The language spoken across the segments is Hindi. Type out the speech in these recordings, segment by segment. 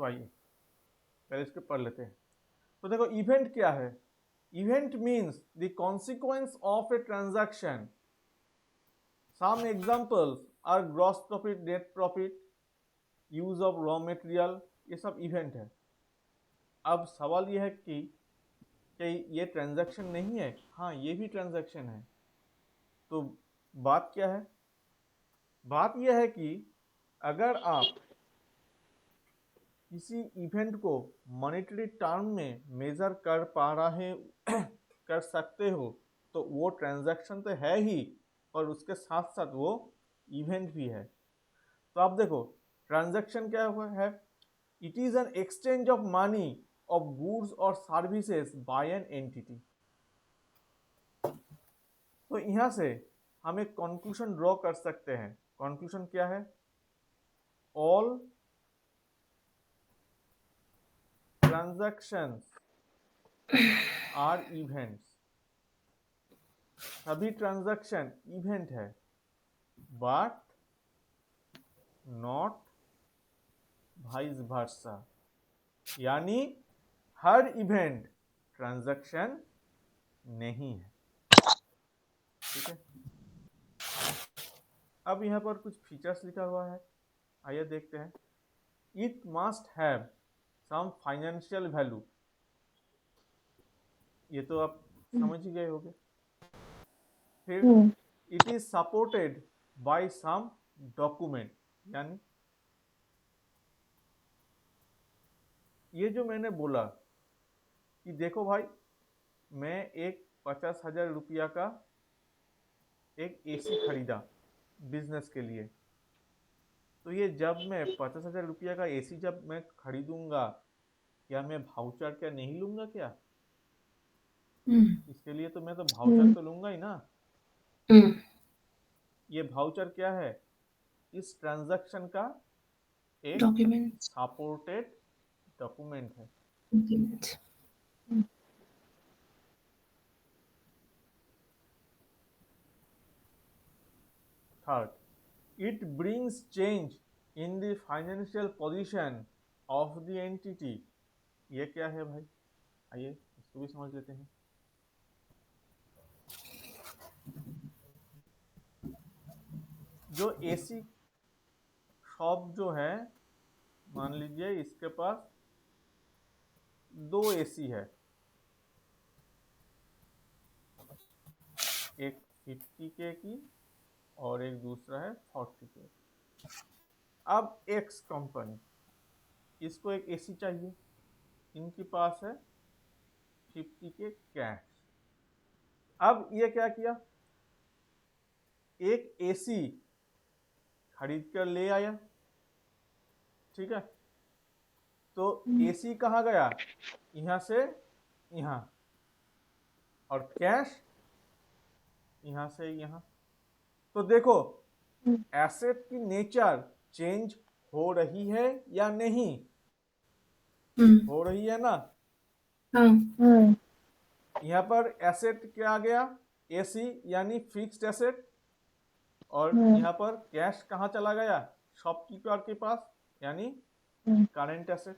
तो आइए पहले इसको पढ़ लेते हैं। तो देखो इवेंट क्या है। Event means the consequence of a transaction. Some examples are gross profit, net profit, use of raw material, ये सब इवेंट है। अब सवाल यह है कि ये ट्रांजैक्शन नहीं है? हाँ, ये भी ट्रांजैक्शन है। तो बात क्या है? बात यह है कि अगर आप किसी इवेंट को मॉनेटरी टर्म में मेजर कर पा रहे कर सकते हो तो वो ट्रांजैक्शन तो है ही, और उसके साथ साथ वो इवेंट भी है। तो आप देखो ट्रांजैक्शन क्या है। It is an exchange of money of goods और सर्विसेज बाय एन एंटिटी। तो यहां से हम एक कंक्लूजन ड्रॉ कर सकते हैं। कंक्लूजन क्या है? All transactions are events. सभी ट्रांजैक्शन इवेंट है, बट नॉट वाइस वर्सा। यानी हर इवेंट ट्रांजैक्शन नहीं है। ठीक है। अब यहाँ पर कुछ फीचर्स लिखा हुआ है, आइए देखते हैं। It must have some financial value. ये तो आप समझ ही गए होंगे। फिर it is supported by some document. यानी ये जो मैंने बोला कि देखो भाई, मैं एक 50,000 रुपया का एक एसी खरीदा बिजनेस के लिए। तो ये जब मैं 50,000 रुपया का एसी जब मैं खरीदूंगा, क्या मैं भाउचर क्या नहीं लूंगा क्या? इसके लिए तो मैं तो भाउचर तो लूंगा ही ना। ये भाउचर क्या है? इस ट्रांजैक्शन का एक डॉक्यूमेंट्स। सपोर्टेड डॉक्यूमेंट है। Documents. Third, it brings change in the financial position of the entity। ये क्या है भाई? आइए इसको भी समझ लेते हैं। जो एसी शॉप जो है, मान लीजिए इसके पास 2 एसी है, एक 50K की और एक दूसरा है 40K। अब एक्स कंपनी, इसको एक एसी चाहिए, इनके पास है 50K कैश। अब ये क्या किया? एक एसी खरीद कर ले आया। ठीक है। तो एसी कहाँ गया? यहाँ से यहाँ, और कैश यहाँ से यहाँ। तो देखो एसेट की नेचर चेंज हो रही है या नहीं? हो रही है ना। यहाँ पर एसेट क्या आ गया? एसी यानी फिक्स्ड एसेट। और यहाँ पर कैश कहाँ चला गया? शॉपकीपर के पास, यानी करेंट एसेट।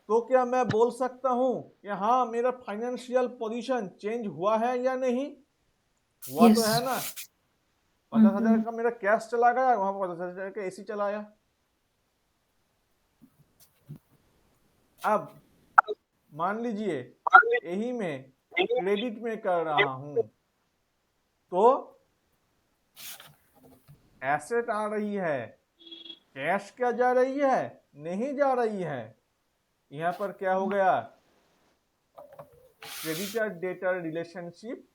तो क्या मैं बोल सकता हूं कि हाँ मेरा फाइनेंशियल पोजीशन चेंज हुआ है या नहीं? हुआ तो है ना। 50,000 का मेरा कैश चला गया, वहां पर 50,000 का एसी चला आया। अब मान लीजिए यही मैं क्रेडिट में कर रहा हूं, तो एसेट आ रही है, कैश क्या जा रही है? नहीं जा रही है। यहां पर क्या हो गया? क्रेडिटर डेटर रिलेशनशिप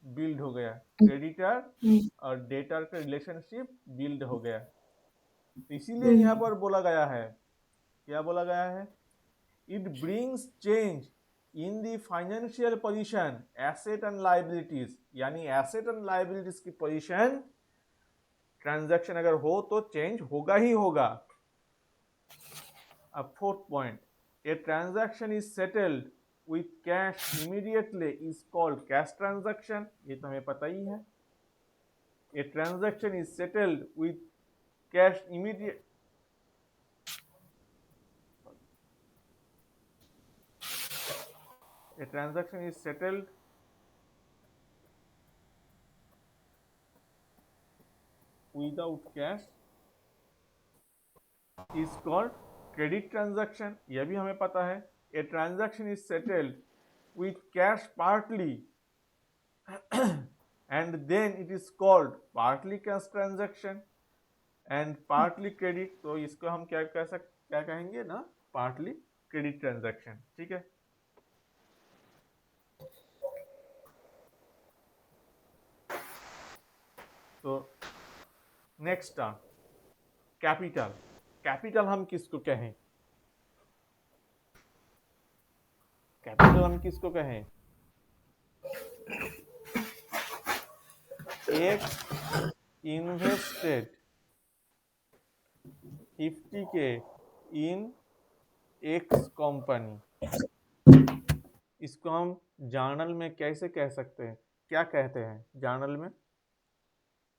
बिल्ड हो गया। क्रेडिटर और डेटर का रिलेशनशिप बिल्ड हो गया। इसीलिए यहाँ पर बोला गया है, क्या बोला गया है? It brings change in the financial position, asset and liabilities. यानी एसेट एंड लायबिलिटीज की पोजीशन ट्रांजैक्शन अगर हो तो चेंज होगा ही होगा। अब fourth point, a transaction is settled with cash immediately is called cash transaction. ये तो हमें पता ही है। A transaction is settled with cash immediate A transaction is settled without cash is called credit transaction. यह भी हमें पता है. A transaction is settled with cash partly and then it is called partly cash transaction and partly credit. तो इसको हम क्या कहेंगे ना, partly credit transaction. ठीक है. तो नेक्स्ट टर्म कैपिटल. कैपिटल हम किसको कहें? कैपिटल हम किसको कहें? एक इन्वेस्टेड 50K इन एक्स कंपनी. इसको हम जर्नल में कैसे कह सकते हैं? क्या कहते हैं जर्नल में?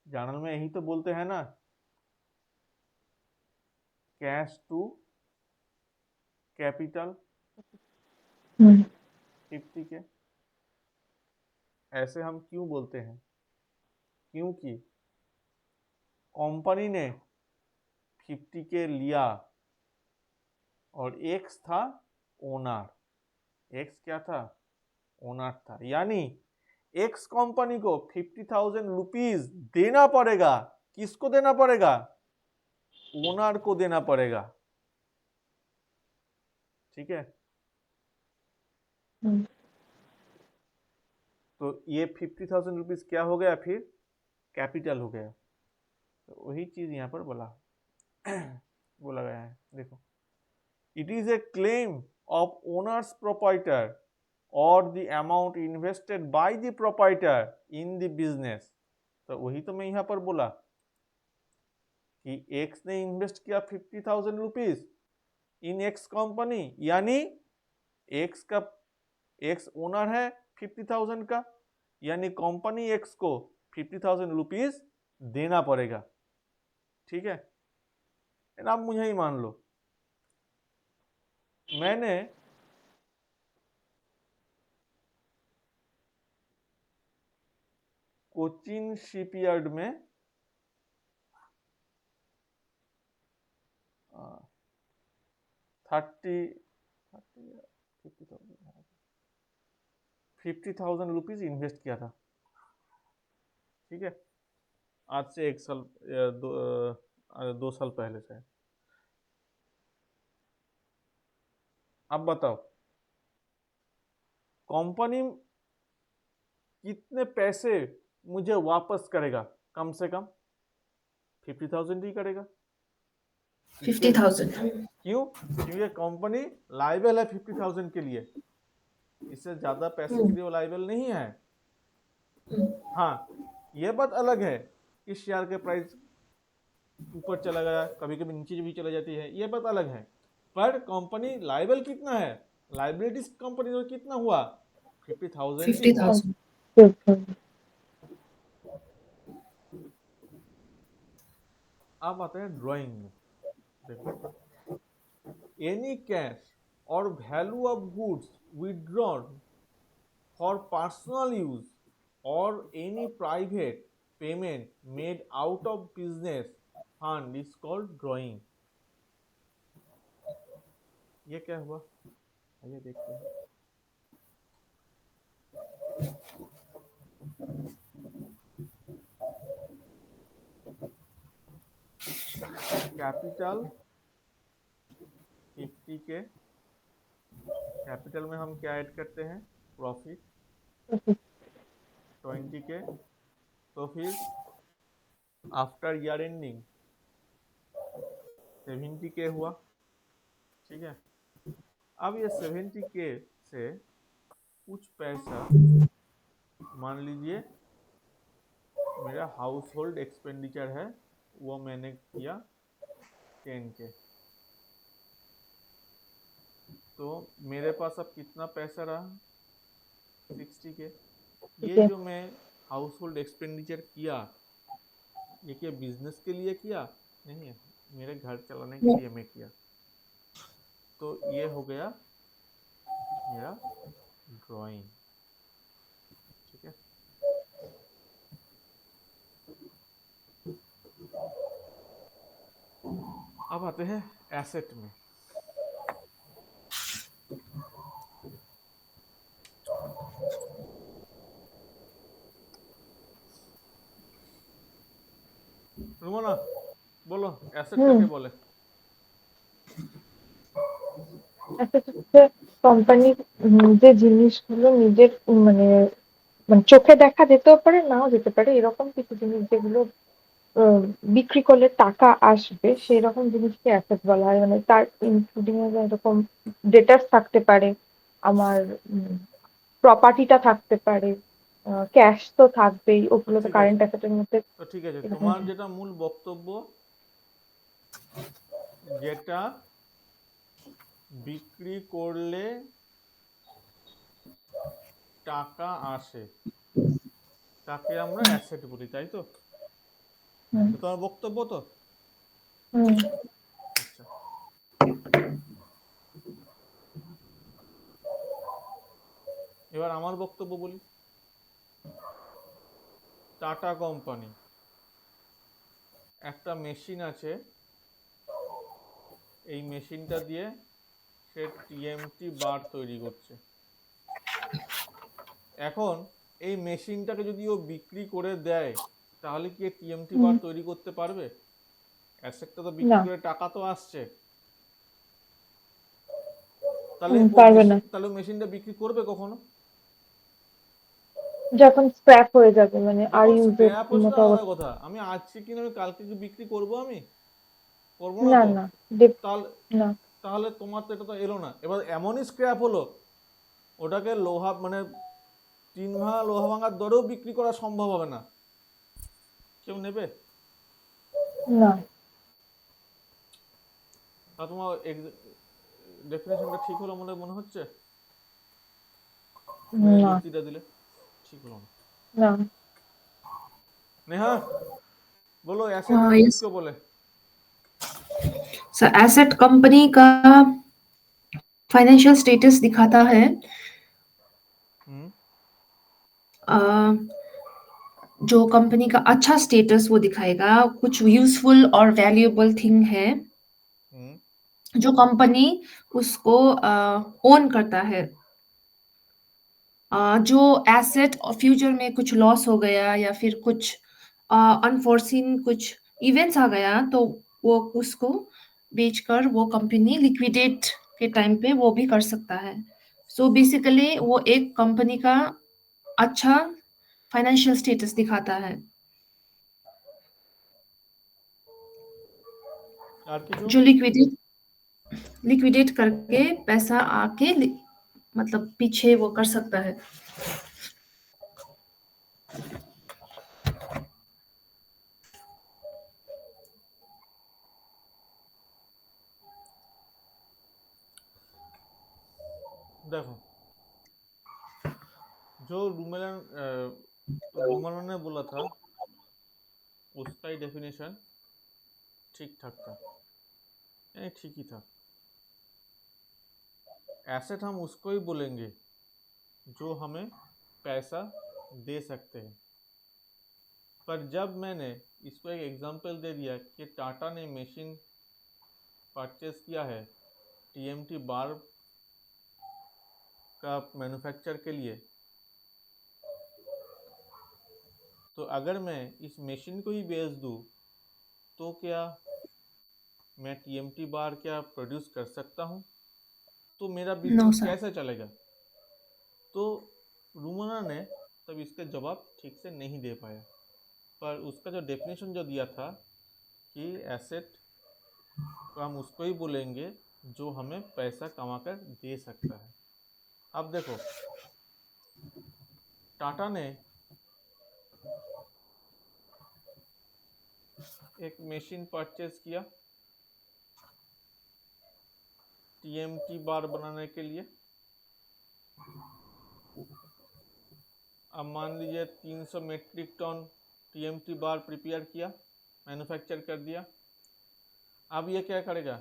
जर्नल में यही तो बोलते हैं ना, कैश टू कैपिटल 50K. ऐसे हम क्यों बोलते हैं? क्योंकि कंपनी ने 50K लिया और एक्स था ओनर. एक्स क्या था? ओनर था. यानी एक्स कंपनी को 50,000 रुपीज देना पड़ेगा. किसको देना पड़ेगा? ओनर को देना पड़ेगा. ठीक है. तो ये 50,000 रुपीज क्या हो गया? फिर कैपिटल हो गया. तो वही चीज यहाँ पर बोला गया है. देखो, it is a claim of owners proprietor और the amount invested by the proprietor in the business. तो वही तो मैं यहाँ पर बोला कि एक्स ने इन्वेस्ट किया 50,000 रुपीज इन एक्स कंपनी. यानी एक्स ओनर है 50,000 का, यानी कंपनी एक्स को 50,000 रुपीज देना पड़ेगा. ठीक है. अब मुझे ही मान लो, मैंने कोचिन शिपयार्ड में 50,000 रुपीज इन्वेस्ट किया था. ठीक है. आज से 1 साल 2 साल पहले से. अब बताओ, कंपनी कितने पैसे मुझे वापस करेगा? कम से कम 50,000 ही करेगा. 50,000. क्यों? क्योंकि कंपनी लायबल है 50,000 के लिए. इससे ज्यादा पैसे के लिए वो लायबल नहीं है. हाँ, ये बात अलग है कि शेयर के प्राइस ऊपर चला गया, कभी कभी नीचे भी चला जाती है, ये बात अलग है. पर कंपनी लायबल कितना है? लायबिलिटीज कंपनी को कितना हुआ? 50,000 ही हुआ. 50,000. अब आते हैं ड्राइंग में. देखो, एनी कैश और value of goods withdrawn for personal use or any private payment made out of business fund is called drawing. ये क्या हुआ? आइए देखते हैं. Capital 50K. कैपिटल में हम क्या ऐड करते हैं? Profit 20K. तो फिर आफ्टर ईयर एंडिंग 70K हुआ. ठीक है. अब ये 70K से कुछ पैसा, मान लीजिए मेरा हाउस होल्ड एक्सपेंडिचर है, वो मैंने किया 10K. तो मेरे पास अब कितना पैसा रहा? 60K. ये जो मैं हाउस होल्ड एक्सपेंडिचर किया, ये क्या बिजनेस के लिए किया? नहीं है, मेरे घर चलाने के लिए मैं किया. तो ये हो गया मेरा ड्राइंग, ठीक है। अब आते हैं एसेट में। रुमाना बोलो एसेट হুম। কাকে বলে? একটা হচ্ছে কোম্পানির যে জিনিসগুলো নিজের মানে মানে চোখে দেখা যেতেও পারে, নাও যেতে পারে, এরকম কিছু জিনিস যেগুলো আহ, বিক্রি করলে টাকা আসবে, সেই রকম জিনিসকে অ্যাসেট বলা হয়। মানে তার ইনক্লুডিং এরকম ডেটার্স থাকতে পারে, আমার প্রপার্টিটা থাকতে পারে, ক্যাশ তো থাকবেই, তো ওগুলো তো ঠিক আছে, কারেন্ট অ্যাসেটের মধ্যে তো ঠিক আছে, এরকম। তোমার যেটা মূল বক্তব্য, যেটা বিক্রি করলে টাকা আসে তাকে আমরা অ্যাসেট বলি, তাই তো? হুম। তো তোমার বক্তব্য তো? হুম। আচ্ছা, এবার আমার বক্তব্য বলি। টাটা কোম্পানি একটা মেশিন আছে, এই মেশিনটা দিয়ে সে টিএমটি বার তৈরি করছে। এখন এই মেশিনটাকে যদি ও বিক্রি করে দেয় তাহলে কি টিএমটি হুম। বার তৈরি করতে পারবে? অ্যাসেটটা তো বিক্রি না। করে টাকা তো আসছে, তাহলে ও পারবে না। মেশিন, তাহলে ও মেশিনটা বিক্রি করবে কখনো? যখন স্ক্র্যাপ হয়ে যাবে, মানে আর যখন ইউজের স্ক্র্যাপ হচ্ছে তো মতো আলাদা অবস্থা। কথা, আমি আজকে কিনে আমি কালকে কি বিক্রি করব? আমি করবো না না তো। না। তাহলে, না। তাহলে তোমার তো এটা তো এলো না। এবার এমনই স্ক্র্যাপ হলো ওটাকে লোহা মানে 3 ভাঙা লোহা ভাঙার দরেও বিক্রি করা সম্ভব হবে না, কেউ নেবে? না। তা তোমার ডেফিনেশনটা ঠিক হলো মনে মনে হচ্ছে? মানে না। যুক্তিটা দিলে ঠিক হলো না। না। नेहा बोलो एसेट यस। किसको बोले? सर एसेट कंपनी का फाइनेंशियल स्टेटस दिखाता है। हम्म अ, जो कंपनी का अच्छा स्टेटस वो दिखाएगा, कुछ यूजफुल और वैल्यूएबल थिंग है हम्म जो कंपनी उसको ओन करता है। जो एसेट फ्यूचर में कुछ लॉस हो गया या फिर कुछ अनफोर्सीन कुछ इवेंट्स आ गया तो वो उसको बेचकर वो कंपनी लिक्विडेट के टाइम पे वो भी कर सकता है। सो बेसिकली वो एक कंपनी का अच्छा फाइनेंशियल स्टेटस दिखाता है। और किचु? जो लिक्विडेट लिक्विडेट करके पैसा आके मतलब पीछे वो कर सकता है। देखो, जो रूमलन ने बोला था उसका ही डेफिनेशन ठीक ठाक था, यानी ठीक ही था। एसेट हम उसको ही बोलेंगे जो हमें पैसा दे सकते हैं। पर जब मैंने इसको एक एग्जांपल दे दिया कि टाटा ने मशीन परचेज किया है टीएमटी बार का मैन्युफैक्चर के लिए, तो अगर मैं इस मशीन को ही बेच दूँ तो क्या मैं टीएमटी बार क्या प्रोड्यूस कर सकता हूँ? तो मेरा नो बिजनेस सर। कैसे चलेगा? तो रुमना ने तब इसका जवाब ठीक से नहीं दे पाया, पर उसका जो डेफिनेशन जो दिया था कि एसेट को हम उसको ही बोलेंगे जो हमें पैसा कमा कर दे सकता है। अब देखो, टाटा ने एक मशीन परचेज किया टीएमटी बार बनाने के लिए। अब मान लीजिए 300 metric tonne TMT bar prepare किया, मैन्युफैक्चर कर दिया। अब ये क्या करेगा?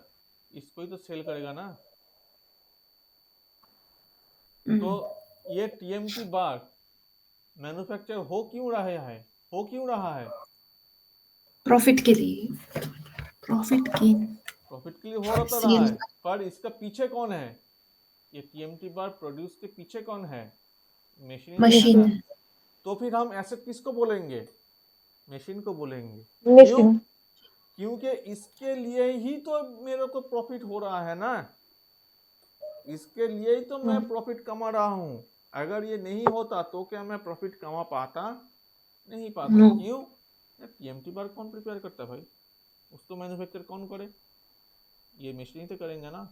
इसको ही तो सेल करेगा ना। तो ये टीएमटी बार मैन्युफैक्चर हो क्यों रहा है? प्रॉफिट के लिए, प्रॉफिट गेन, प्रॉफिट के लिए हो तो रहा सेल, है, पर इसका पीछे कौन है? ये टीएमटी बार प्रोड्यूस के पीछे कौन है? मशीनरी है ना। मशीन, तो फिर हम एसेट किसको बोलेंगे? मशीन को बोलेंगे। क्यों? मेशिन। क्योंकि इसके लिए ही तो मेरे को प्रॉफिट हो रहा है ना, इसके लिए ही तो मैं प्रॉफिट कमा रहा हूं। अगर ये नहीं होता तो क्या मैं प्रॉफिट कमा पाता? नहीं पाता। नो, क्यों? टीएमटी बार कौन प्रिपेयर करता भाई? उसको मैन्युफैक्चर कौन करे? ये मशीन तो करेंगे ना।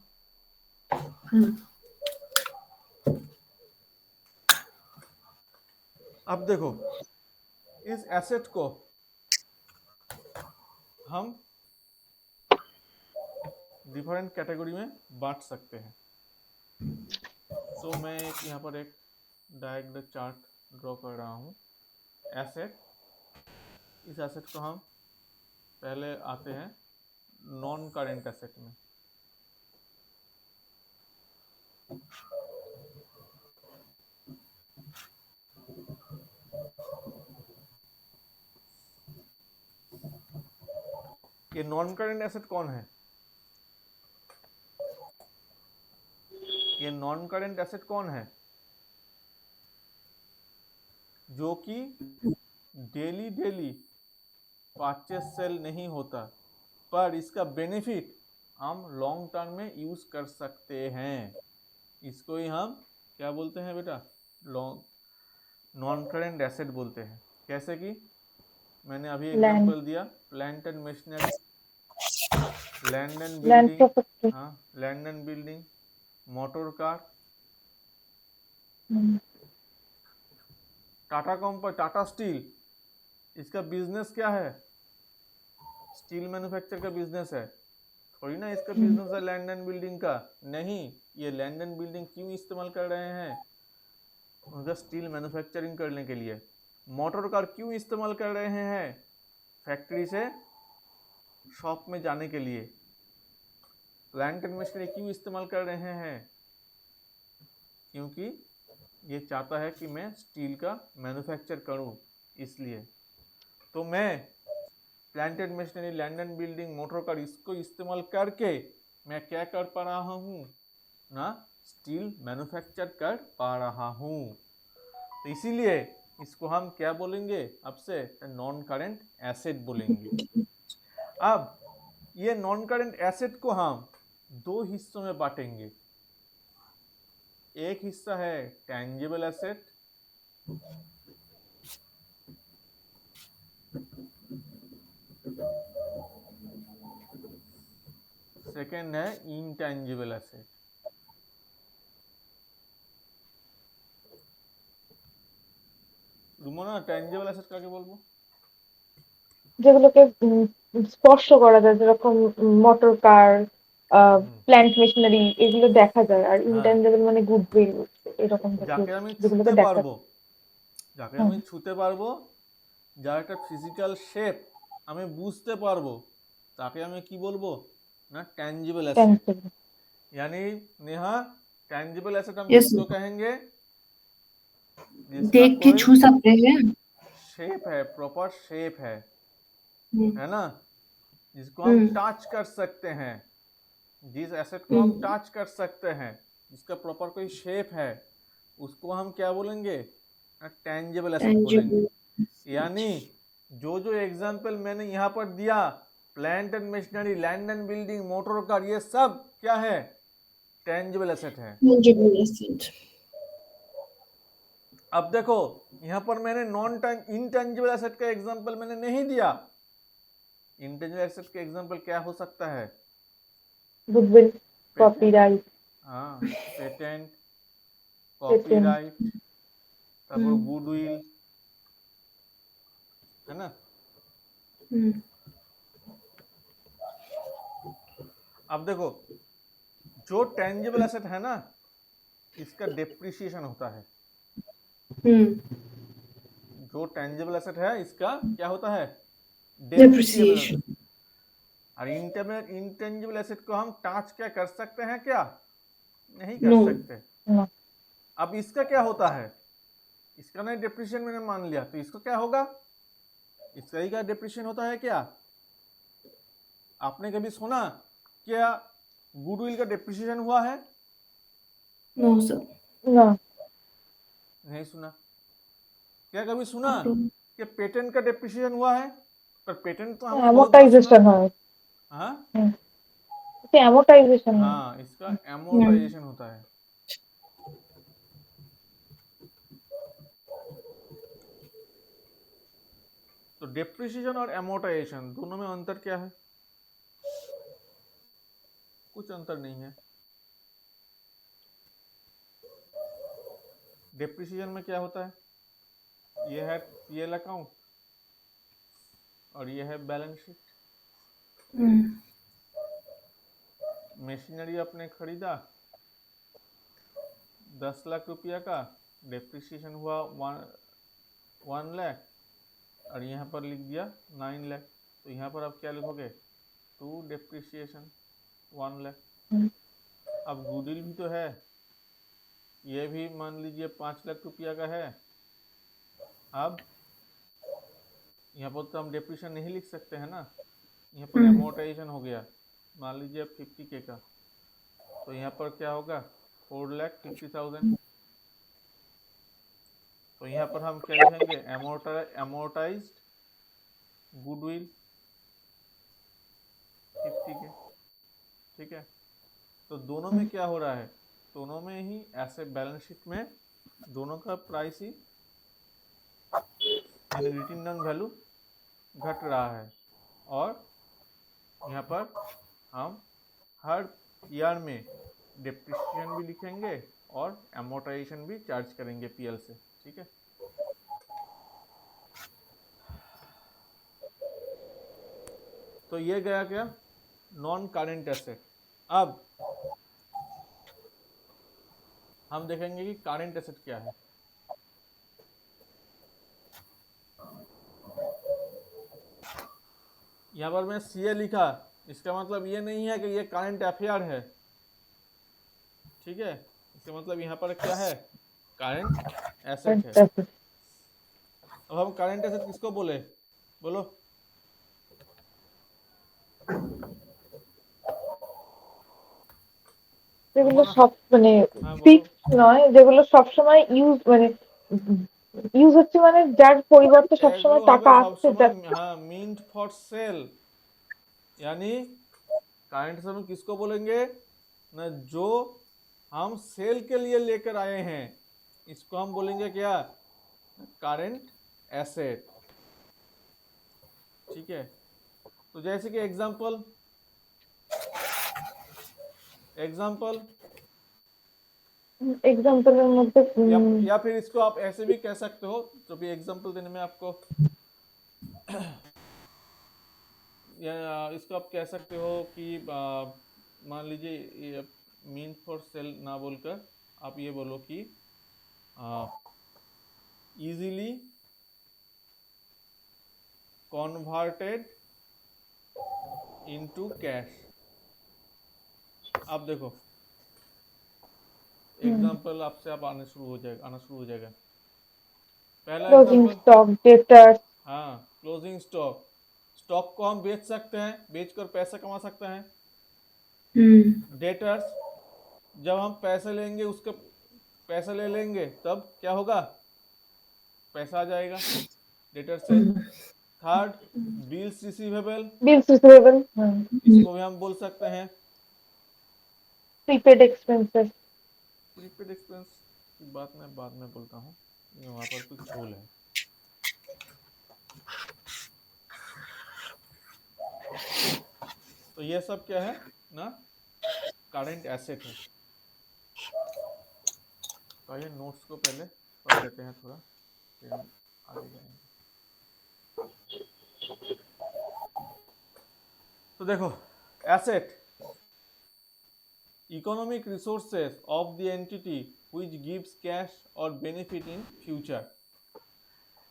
अब देखो, इस एसेट को हम डिफरेंट कैटेगरी में बांट सकते हैं। तो मैं यहाँ पर एक डायग्राम चार्ट ड्रॉ कर रहा हूँ। एसेट, इस एसेट को हम पहले आते हैं नॉन करेंट एसेट में। ये नॉन करेंट एसेट कौन है? ये नॉन करेंट एसेट कौन है? जो कि डेली परचेस सेल नहीं होता, पर इसका बेनिफिट हम लॉन्ग टर्म में यूज कर सकते हैं। इसको ही हम क्या बोलते हैं बेटा? नॉन करेंट एसेट बोलते हैं। कैसे कि मैंने अभी लैंड, एग्जांपल दिया, plant and machinery, land and land building. Property. हाँ, land and building, motor car, Tata company, Tata steel, इसका बिजनेस क्या है? स्टील मैन्युफैक्चर का बिजनेस है। थोड़ी ना इसका बिजनेस है लैंड एंड बिल्डिंग का। नहीं, ये लैंड एंड बिल्डिंग क्यों इस्तेमाल कर रहे हैं? उनका स्टील मैन्युफैक्चरिंग करने के लिए। मोटर कार क्यों इस्तेमाल कर रहे हैं? फैक्ट्री से शॉप में जाने के लिए। प्लांट एंड मशीनरी क्यों इस्तेमाल कर रहे हैं? क्योंकि ये चाहता है कि मैं स्टील का मैन्युफैक्चर करूं, इसलिए। तो मैं plant and machinery, land and building, motor car, इसको इस्तेमाल करके मैं क्या कर पा रहा हूं ना? स्टील मैन्युफैक्चर कर पा रहा हूं। तो इसीलिए इसको हम क्या बोलेंगे? अब से नॉन करेंट एसेट बोलेंगे। अब ये नॉन करेंट एसेट को हम दो हिस्सों में बांटेंगे। एक हिस्सा है टैंजिबल एसेट, सेकेंड है intangible asset. Rumna tangible asset কাকে বলবো? যেগুলোকে স্পর্শ করা যায়, যেরকম মোটর কার, প্ল্যান্ট মেশিনারি, এগুলো দেখা যায়। আর হ্যাঁ, ইনট্যাঞ্জিবল মানে গুডউইল, এরকম জাতীয় যাকে আমি যেগুলোকে ছুতে দেখা পারবো, যাকে হুম, আমি ছুতে পারবো, যার একটা ফিজিক্যাল শেপ আমি বুঝতে পারবো, তাকে আমি কি বলবো ना? Tangible asset. tangible। यानी नेहा, टैंजिबल एसेट हम यस, किसको कहेंगे? जिसका देख के कोई छू सकते हैं। शेप है, प्रॉपर शेप है ना? जिसको हम हम्म, टच कर सकते हैं, जिस एसेट को हम हम्म, टच कर सकते हैं, जिसका प्रॉपर कोई शेप है, उसको हम क्या बोलेंगे? टैंजिबल एसेट बोलेंगे। tangible, यानी जो जो एग्जाम्पल मैंने यहाँ पर दिया, plant and machinery, land and building, motor car, ये सब क्या है? टैंजिबल एसेट है। tangible asset। अब देखो, यहाँ पर मैंने नॉन इनटेंजिबल एसेट का एग्जाम्पल मैंने नहीं दिया। इनटेंजिबल एसेट का एग्जाम्पल क्या हो सकता है? গুডউইল, पेटेंट, কপিরাইট, हाँ, पेटेंट, পেটেন্ট। कॉपीराइट, তারপর गुडविल, है ना? अब देखो, जो टेंजिबल एसेट है ना, इसका डेप्रिसिएशन होता है। जो टेंजिबल एसेट है इसका क्या होता है? डेप्रिसिएबल। Depreciation। और इंटेंजिबल एसेट को हम टच क्या कर सकते हैं? क्या नहीं कर No। सकते। না, अब इसका क्या होता है, इसका नहीं डेप्रिसिएशन मैंने मान लिया, तो इसका क्या होगा, इसका ही का डेप्रिसिएशन होता है क्या? आपने कभी सुना क्या गुडविल का डेप्रिसिएशन हुआ है? No sir. ना। नहीं सुना। क्या कभी सुना आप लोग कि पेटेंट का डेप्रिसिएशन हुआ है? पर पेटेंट तो हमने बहुत बार सुना। অ্যামোর্টাইজেশন হয়। हाँ অ্যামোর্টাইজেশন হয়। हाँ, इसका एमोर्टाइजेशन होता है। तो डेप्रिसिएशन और एमोर्टाइजेशन दोनों में अंतर क्या है? कुछ अंतर नहीं है। डेप्रिसिएशन में क्या होता है, ये है पीएल अकाउंट और ये है बैलेंस शीट। मशीनरी आपने खरीदा 10 लाख रुपया का, डेप्रिसिएशन हुआ 1 लाख और यहाँ पर लिख दिया 9 लाख, तो यहाँ पर आप क्या लिखोगे, टू डेप्रिसिएशन 1 लाख। अब गुडविल भी तो है, ये भी मान लीजिए 5 लाख रुपया का है। अब यहाँ पर तो हम डेप्रिसिएशन नहीं लिख सकते हैं ना, यहाँ पर एमोर्टाइजेशन हो गया, मान लीजिए 50K का, तो यहाँ पर क्या होगा 4,50,000। तो यहाँ पर हम क्या लिखेंगे, एमोर्टाइज्ड गुडविल 50K। ठीक है, तो दोनों में क्या हो रहा है, दोनों में ही ऐसे बैलेंस शीट में दोनों का प्राइस ही यानी रिटर्न वैल्यू घट रहा है, और यहाँ पर हम हर ईयर में डेप्रिसिएशन भी लिखेंगे और एमोर्टाइजेशन भी चार्ज करेंगे पीएल से। ठीक है, तो ये गया क्या, नॉन करेंट एसेट। अब हम देखेंगे कि करेंट एसेट क्या है। यहाँ पर मैं सीए लिखा, इसका मतलब ये नहीं है कि ये करेंट अफेयर है। ठीक है, इसका मतलब यहाँ पर क्या है, करेंट एसेट है। अब हम करेंट एसेट किसको बोले, बोलो। যেগুলো রোমানা, সব মানে হ্যাঁ বলো। ফিক্সড নয়, যেগুলো সবসময় ইউজ মানে ইউজ হচ্ছে, মানে যার পরিবর্তে সবসময় এগুলো টাকা হবে আসছে সবসময়, যাচ্ছে। हाँ, मीन्ट फॉर सेल, यानी करेंट एसेट किसको बोलेंगे ना, जो हम सेल के लिए लेकर आए हैं, इसको हम बोलेंगे क्या, करेंट एसेट। ठीक है, तो जैसे कि एग्जांपल এক্সাম্পলের মধ্যে या फिर इसको आप ऐसे भी कह सकते हो, जो भी एग्जांपल देने में आपको या इसको आप कह सकते हो कि मान लीजिए मीन फॉर सेल ना बोलकर आप ये बोलो कि इजीली कन्वर्टेड इनटू कैश। आप देखो एग्जांपल आपसे आप आना शुरू हो जाएगा। पहला ক্লোজিং एग्जांपल, স্টক, ডেটার্স। हाँ, क्लोजिंग स्टॉक, स्टॉक को हम बेच सकते हैं, बेचकर पैसा कमा सकते हैं। डेटर्स, जब हम पैसे लेंगे, उसका पैसा ले लेंगे तब क्या होगा, पैसा आ जाएगा डेटर से। Third, bills receivable, bills receivable, इसको भी हम बोल सकते हैं। Prepaid expenses. प्रीपेड एक्सपेंस की बात मैं बाद में बोलता हूँ, वहां पर कुछ झोल है। तो ये सब क्या है ना, करेंट एसेट है। तो ये नोट्स को पहले पढ़ लेते हैं थोड़ा, फिर हम आगे जाएंगे। तो देखो, asset economic resources of the entity which gives cash और बेनिफिट इन फ्यूचर।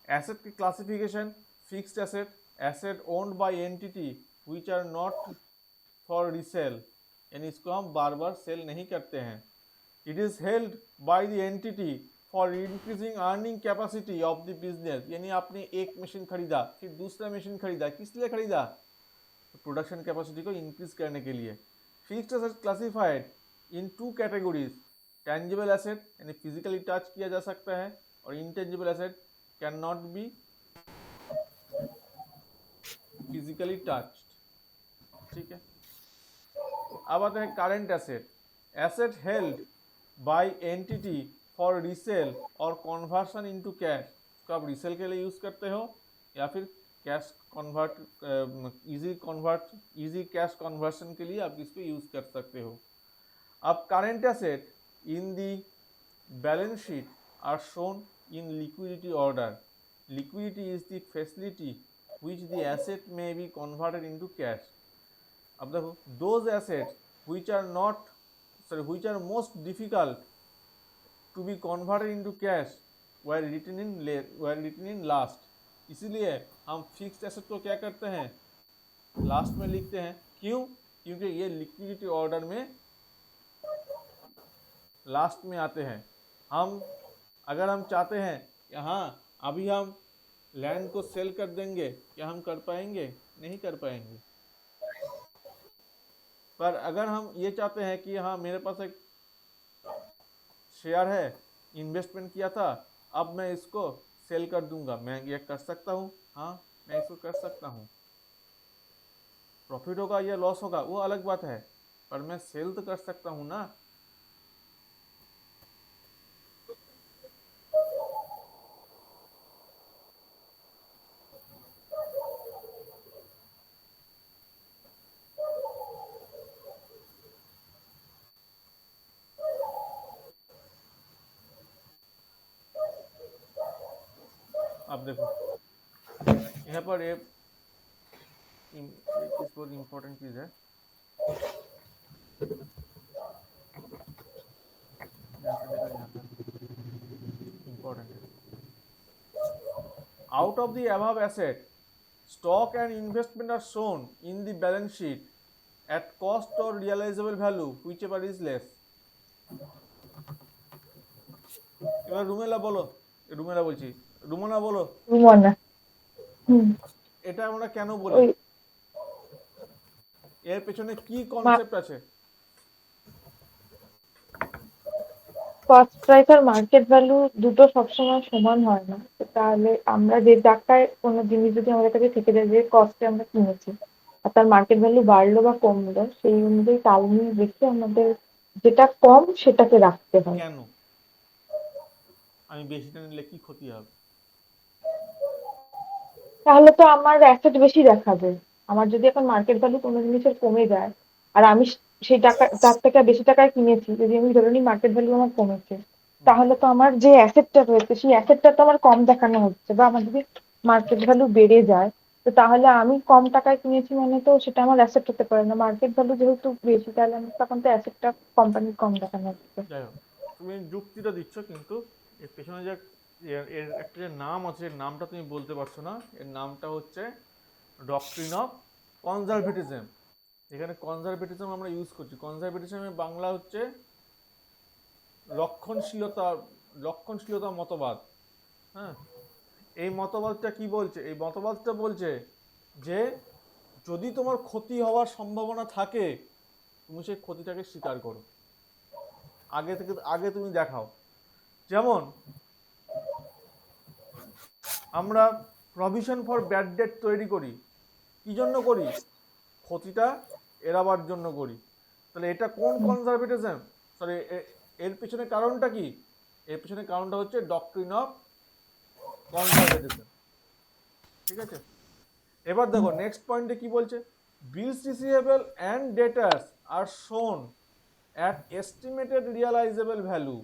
एसेट की classification, fixed asset, asset owned by entity which are not for resale, यानी इसको हम बार बार सेल नहीं करते हैं, it is held by the entity for increasing earning capacity of the business, यानी आपने एक मशीन खरीदा फिर दूसरा मशीन खरीदा, किस लिए खरीदा? तो प्रोडक्शन कैपेसिटी को इंक्रीज करने के लिए। Fixed asset classified in two categories, tangible asset यानी फिजिकली टच किया जा सकता है, और intangible asset can not be physically touched. ठीक है, अब आते हैं current asset. Asset held by entity for resale और कन्वर्सन इनटू कैश, इसको आप रीसेल के लिए यूज करते हो या फिर कैश इजी कैश कन्वर्सन के लिए आप इसको यूज कर सकते हो। अब current asset in the balance sheet are shown in liquidity order. Liquidity is the facility which the asset may be converted into cash। अब देखो, those assets which are most difficult to be converted into cash were written in last। इसीलिए हम फिक्स्ड एसेट को क्या करते हैं, लास्ट में लिखते हैं। क्यों? क्योंकि ये लिक्विडिटी ऑर्डर में लास्ट में आते हैं। अगर हम चाहते हैं कि हाँ अभी हम लैंड को सेल कर देंगे, क्या हम कर पाएंगे? नहीं कर पाएंगे। पर अगर हम ये चाहते हैं कि हाँ मेरे पास एक शेयर है, इन्वेस्टमेंट किया था, अब मैं इसको सेल कर दूंगा, मैं ये कर सकता हूँ? हाँ मैं इसको कर सकता हूँ। प्रॉफिट होगा या लॉस होगा वो अलग बात है, पर मैं सेल तो कर सकता हूँ ना। अब देखो यहाँ पर एक चीज बहुत इम्पोर्टेंट चीज है, यहाँ से देखो, यहाँ पर इम्पोर्टेंट है। Out of the above asset, stock and investment are shown in the balance sheet at cost or realizable value whichever is less। এবার রুমেলা বলো, রুমেলা বলছি, রুমনা বলো রুমনা। এটা আমরা কেন বলি, ওই এর পেছনে কি কনসেপ্ট আছে? কস্ট প্রাইস আর মার্কেট ভ্যালু দুটো সবসময় সমান হয় না। তো তাহলে আমরা যে টাকায় কোনো জিনিস যদি আমাদের কাছে থেকে যায়, যে কস্টে আমরা কিনেছি, আর তার মার্কেট ভ্যালু বাড়লো বা কমলো, সেই অনুযায়ী তাল মিল রেখে আমাদের যেটা কম সেটাকে রাখতে হয়। কেন? আমি বেশিটা নিলে কি ক্ষতি হবে? তাহলে তো আমার অ্যাসেট বেশি দেখাবে। আমার যদি এখন মার্কেট ভ্যালু কোনো জিনিসের কমে যায়, আর আমি সেই টাকা তার থেকে বেশি টাকায় কিনেছি, যদি আমি ধরে নিই মার্কেট ভ্যালু আমার কমেছে, তাহলে তো আমার যে অ্যাসেটটা রয়েছে সেই অ্যাসেটটা তো আমার কম দেখানো হচ্ছে। বা আমার যদি মার্কেট ভ্যালু বেড়ে যায়, তো তাহলে আমি কম টাকায় কিনেছি মানে তো সেটা আমার অ্যাসেট হতে পারে না। মার্কেট ভ্যালু যেহেতু বেশি, তাহলে আমার তখন তো অ্যাসেটটা কোম্পানির কম দেখানো হচ্ছে। যাই হোক, তুমি যুক্তিটা দিচ্ছ, কিন্তু এর পেছনে যে এর একটা যে নাম আছে, এর নামটা তুমি বলতে পারছো না। এর নামটা হচ্ছে ডক্ট্রিন অফ কনজারভেটিজম। এখানে কনজারভেটিজম আমরা ইউজ করছি। কনজারভেটিজমের বাংলা হচ্ছে রক্ষণশীলতা মতবাদ। হ্যাঁ, এই মতবাদটা কি বলছে? এই মতবাদটা বলছে যে যদি তোমার ক্ষতি হওয়ার সম্ভাবনা থাকে, তুমি সেই ক্ষতিটাকে স্বীকার করো, আগে তুমি দেখাও। যেমন আমরা প্রভিশন ফর ব্যাড ডেট তৈরি করি, কি জন্য করি? ক্ষতিটা এড়াবার জন্য করি। তাহলে এটা কোন কনজারভেটিজম? সরি, এর পেছনে কারণটা কি? এর পেছনে কারণটা হচ্ছে ডক্ট্রিন অফ কনজারভেটিজম। ঠিক আছে, এবার দেখো নেক্সট পয়েন্টে কি বলছে। বিলস রিসিভেবল অ্যান্ড ডেটার্স আর শোন at estimated realizable value।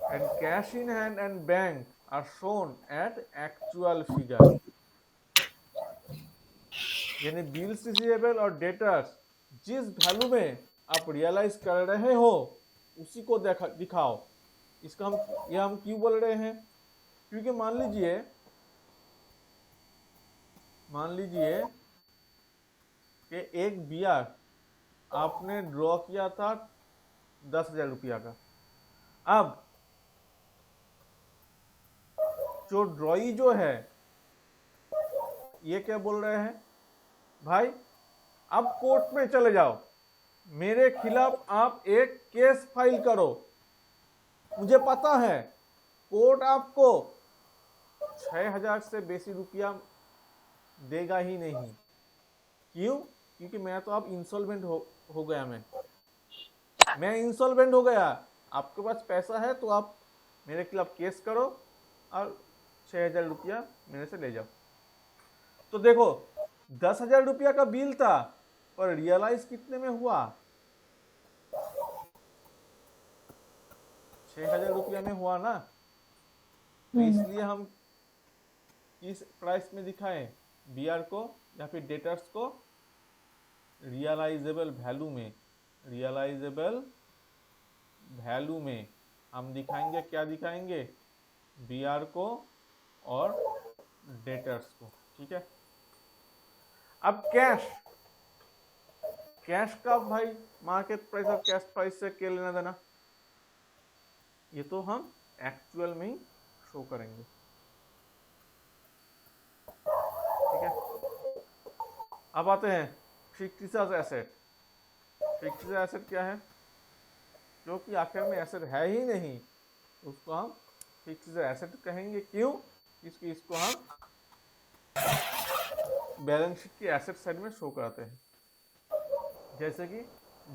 And cash in hand and bank are shown at actual figure। यानी बिल्स रिसीवेबल और डेटर्स जिस वैल्यू में आप रियलाइज कर रहे हो उसी को दिखाओ। इसका हम क्यों बोल रहे हैं? क्योंकि मान लीजिए कि एक बियर आपने ड्रॉ किया था 10,000 रुपया का। अब जो ड्रॉई जो है ये क्या बोल रहे हैं, भाई अब कोर्ट में चले जाओ, मेरे खिलाफ आप एक केस फाइल करो। मुझे पता है कोर्ट आपको 6,000 से बेसी रुपया देगा ही नहीं। क्यों? क्योंकि मैं तो अब इंसॉल्वेंट हो गया। मैं इंसॉल्वेंट हो गया। आपके पास पैसा है तो आप मेरे खिलाफ केस करो और 6,000 रुपया मेरे से ले जाओ। तो देखो 10,000 रुपया का बिल था, पर रियलाइज कितने में हुआ? 6,000 रुपया में हुआ ना। तो इसलिए हम किस प्राइस में दिखाएं बीआर को या फिर डेटर्स को? रियलाइजेबल वैल्यू में। रियलाइजेबल वैल्यू में हम दिखाएंगे, क्या दिखाएंगे? बीआर को और डेटर्स को। ठीक है। अब कैश का भाई मार्केट प्राइस और कैश प्राइस से क्या लेना देना? ये तो हम एक्चुअल में ही शो करेंगे। ठीक है। अब आते हैं फिक्टिशियस एसेट। फिक्टिशियस एसेट क्या है? जो कि आखिर में एसेट है ही नहीं, उसको हम फिक्टिशियस एसेट कहेंगे। क्यों? क्योंकि इसको हम बैलेंस शीट की एसेट साइड में शो कराते हैं। जैसे कि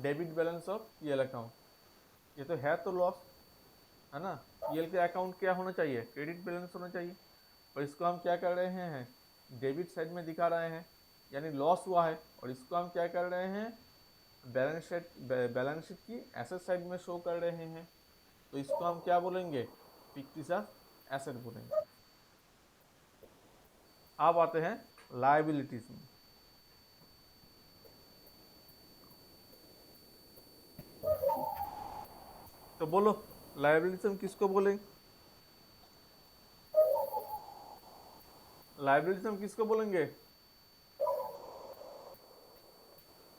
debit balance of PL account, ये तो है तो लॉस है ना। पीएल के अकाउंट क्या होना चाहिए? क्रेडिट बैलेंस होना चाहिए। और इसको हम क्या कर रहे हैं? डेबिट साइड में दिखा रहे हैं, यानी लॉस हुआ है। और इसको हम क्या कर रहे हैं? बैलेंस शीट की एसेट साइड में शो कर रहे हैं। तो इसको हम क्या बोलेंगे? फिक्टिशियस एसेट बोलेंगे। अब आते हैं लायबिलिटीज में। तो बोलो लायबिलिटीज हम किसको बोलेंगे? लायबिलिटीज हम किसको बोलेंगे?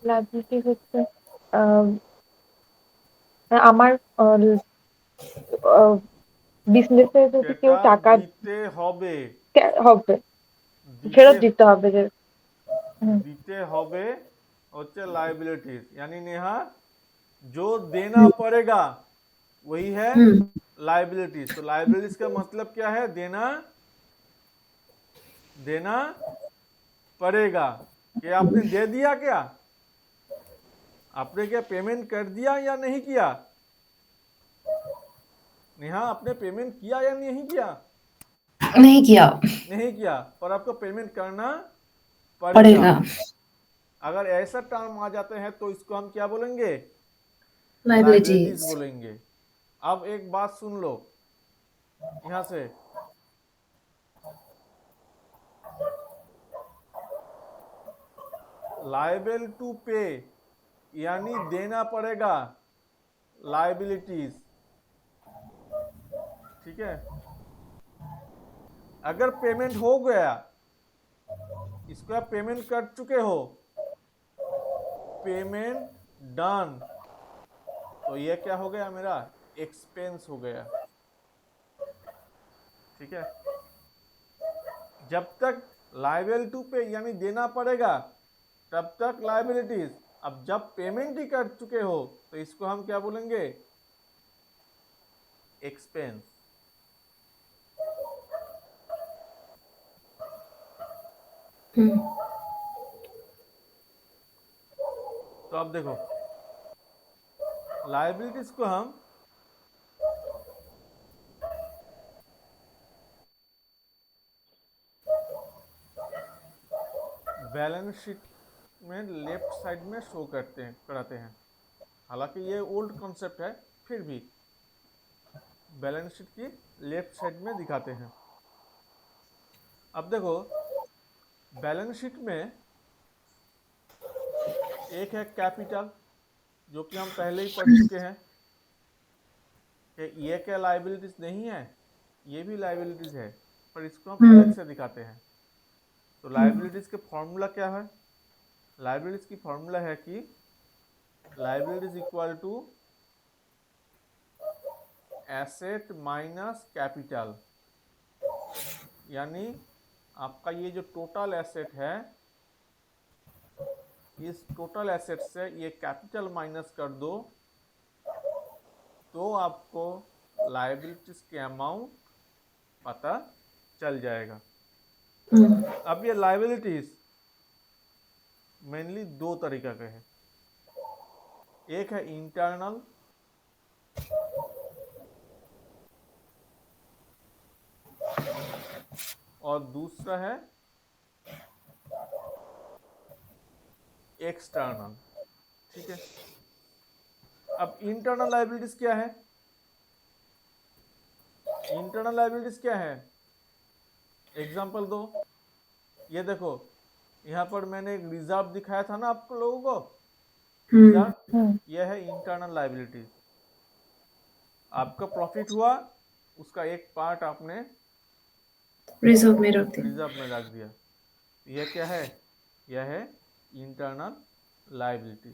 লাইবিলিটি হচ্ছে আমার বিজনেসে যদি কেউ সেটা টাকা দিতে হবে। হবে দিতে ফেরত দিতে হবে যে দিতে হবে হচ্ছে लायबिलिटीज, यानी नेहा जो देना पड़ेगा वही है लायबिलिटीज। तो लायबिलिटीज का मतलब क्या है? देना पड़ेगा। क्या आपने दे दिया? क्या आपने क्या पेमेंट कर दिया या नहीं किया? नेहा आपने पेमेंट किया या नहीं किया? नहीं किया। नहीं किया, पर आपको पेमेंट करना पड़ेगा। अगर ऐसा टर्म आ जाते हैं तो इसको हम क्या बोलेंगे? लायबिलिटीज। बोलेंगे। अब एक बात सुन लो यहां से, लाइबल टू पे यानी देना पड़ेगा लाइबिलिटीज। ठीक है। अगर पेमेंट हो गया, इसको आप पेमेंट कर चुके हो, पेमेंट डन, तो ये क्या हो गया? मेरा एक्सपेंस हो गया। ठीक है। जब तक लाइबल टू पे यानी देना पड़ेगा तब तक लाइबिलिटीज। अब जब पेमेंट ही कर चुके हो तो इसको हम क्या बोलेंगे? एक्सपेंस। तो अब देखो लाइबिलिटीज को हम बैलेंस शीट में लेफ्ट साइड में शो कराते हैं। हालांकि ये ओल्ड कॉन्सेप्ट है, फिर भी बैलेंस शीट की लेफ्ट साइड में दिखाते हैं। अब देखो बैलेंस शीट में एक है कैपिटल, जो कि हम पहले ही पढ़ चुके हैं कि ये क्या लायबिलिटीज नहीं है, ये भी लायबिलिटीज है, पर इसको हम अलग से दिखाते हैं। तो लायबिलिटीज के फॉर्मूला क्या है? लाइबिलिटीज की फॉर्मूला है कि liabilities equal to asset minus capital, यानी आपका ये जो टोटल एसेट है, इस टोटल एसेट से ये कैपिटल माइनस कर दो तो आपको लाइबिलिटीज के अमाउंट पता चल जाएगा। अब ये लाइबिलिटीज मेनली दो तरीका के हैं, एक है इंटरनल और दूसरा है एक्सटर्नल। ठीक है, अब इंटरनल लाइबिलिटीज क्या है? इंटरनल लाइबिलिटीज क्या है? एग्जांपल दो। ये देखो, यहाँ पर मैंने एक रिजर्व दिखाया था ना आप लोगों को, रिजर्व, यह है इंटरनल लाइबिलिटीज। आपका प्रॉफिट हुआ, उसका एक पार्ट आपने रिजर्व में रखते हैं। रिजर्व में रख दिया, यह क्या है? यह है इंटरनल लाइबिलिटी,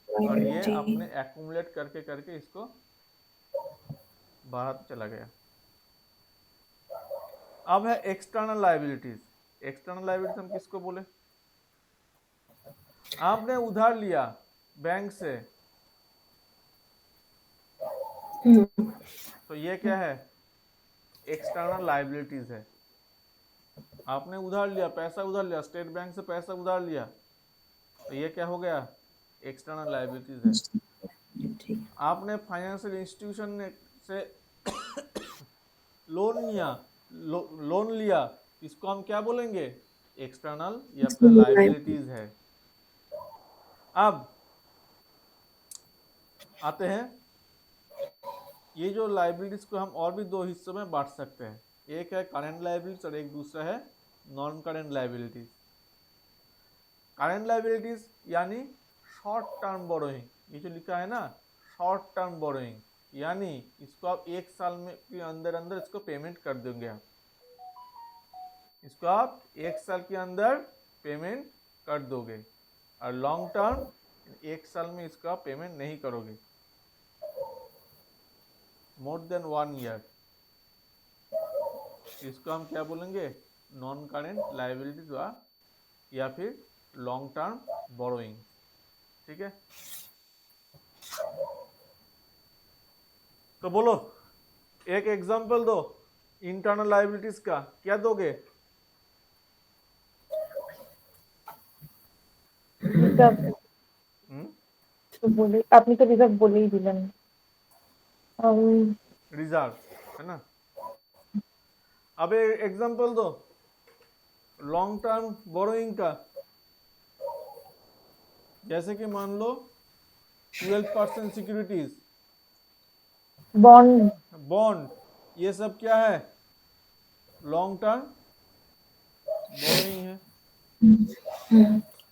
और ये आपने एक्यूमुलेट करके करके इसको बढ़ाता चला गया। अब है एक्सटर्नल लाइबिलिटीज। एक्सटर्नल लाइबिलिटीज हम किसको बोले? आपने उधार लिया बैंक से, तो ये क्या है? एक्सटर्नल लाइबिलिटीज है। आपने उधार लिया, पैसा उधार लिया, स्टेट बैंक से पैसा उधार लिया, तो ये क्या हो गया? एक्सटर्नल लाइबिलिटीज है। आपने फाइनेंशियल इंस्टीट्यूशन से लोन लिया, इसको हम क्या बोलेंगे? एक्सटर्नल या फिर लाइबिलिटीज है। अब आते हैं, ये जो लाइबिलिटीज को हम और भी दो हिस्सों में बांट सकते हैं, एक है करेंट लाइबिलिटीज और एक दूसरा है non current liabilities. Current liabilities यानी शॉर्ट टर्म बोरोइंग, ये जो लिखा है ना शॉर्ट टर्म बोरोइंग, यानी इसको आप एक साल में के अंदर अंदर इसको पेमेंट कर देंगे। आप इसको आप एक साल के अंदर पेमेंट कर दोगे, और लॉन्ग टर्म एक साल में इसका पेमेंट नहीं करोगे, मोर देन 1 ईयर, इसको हम क्या बोलेंगे? नॉन करेंट लाइबिलिटीज या फिर लॉन्ग टर्म बोरोइंग। ठीक है, तो बोलो एक एग्जांपल दो इंटरनल लाइबिलिटीज का, क्या दोगे? रिजर्व तो बोले, আপনি তো রিজার্ভ বলেই দিলেন। रिजर्व है ना। अब एग्जांपल दो लॉन्ग टर्म बोरोइंग का, जैसे कि मान लो 12% सिक्योरिटीज, बॉन्ड, ये सब क्या है? लॉन्ग टर्म बोरोइंग है।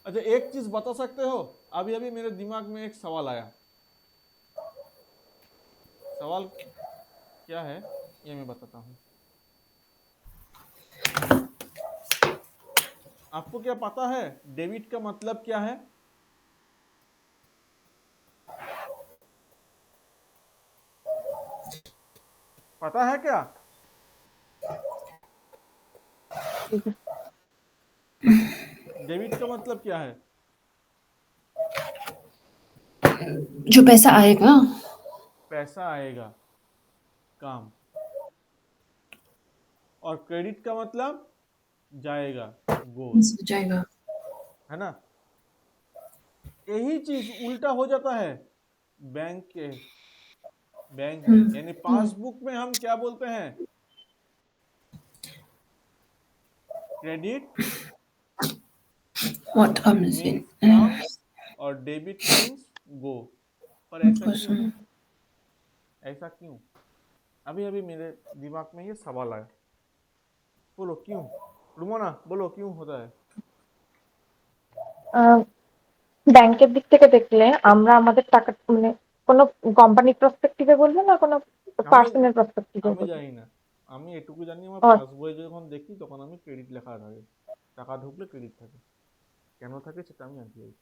अच्छा, एक चीज बता सकते हो? अभी अभी मेरे दिमाग में एक सवाल आया। सवाल क्या है ये मैं बताता हूँ। आपको क्या पता है डेबिट का मतलब क्या है? पता है क्या? डेबिट का मतलब क्या है? जो पैसा आएगा, पैसा आएगा, काम। और क्रेडिट का मतलब जाएगा, गोल, जाएगा। है ना। यही चीज उल्टा हो जाता है बैंक में, यानी पासबुक में हम क्या बोलते हैं? Credit What comes in? Means come और डेबिट मीन्स गो। पर ऐसा क्यों? ऐसा क्यों? अभी अभी मेरे दिमाग में ये सवाल आया, बोलो क्यों? रुमोना बोलो क्यों होता है? ব্যাংকের দিক থেকে দেখলে আমরা আমাদের টাকা মানে কোনো কোম্পানির পার্সপেক্টিভে বলবো না কোনো পার্সোনাল পার্সপেক্টিভে আমি বলবো? জানি না, আমি এটুকু জানি আমার ও পাসবই যখন দেখি তখন আমি ক্রেডিট লেখা থাকে, টাকা ঢুকলে ক্রেডিট থাকে। কেন থাকে সেটা আমি জানতে চাই।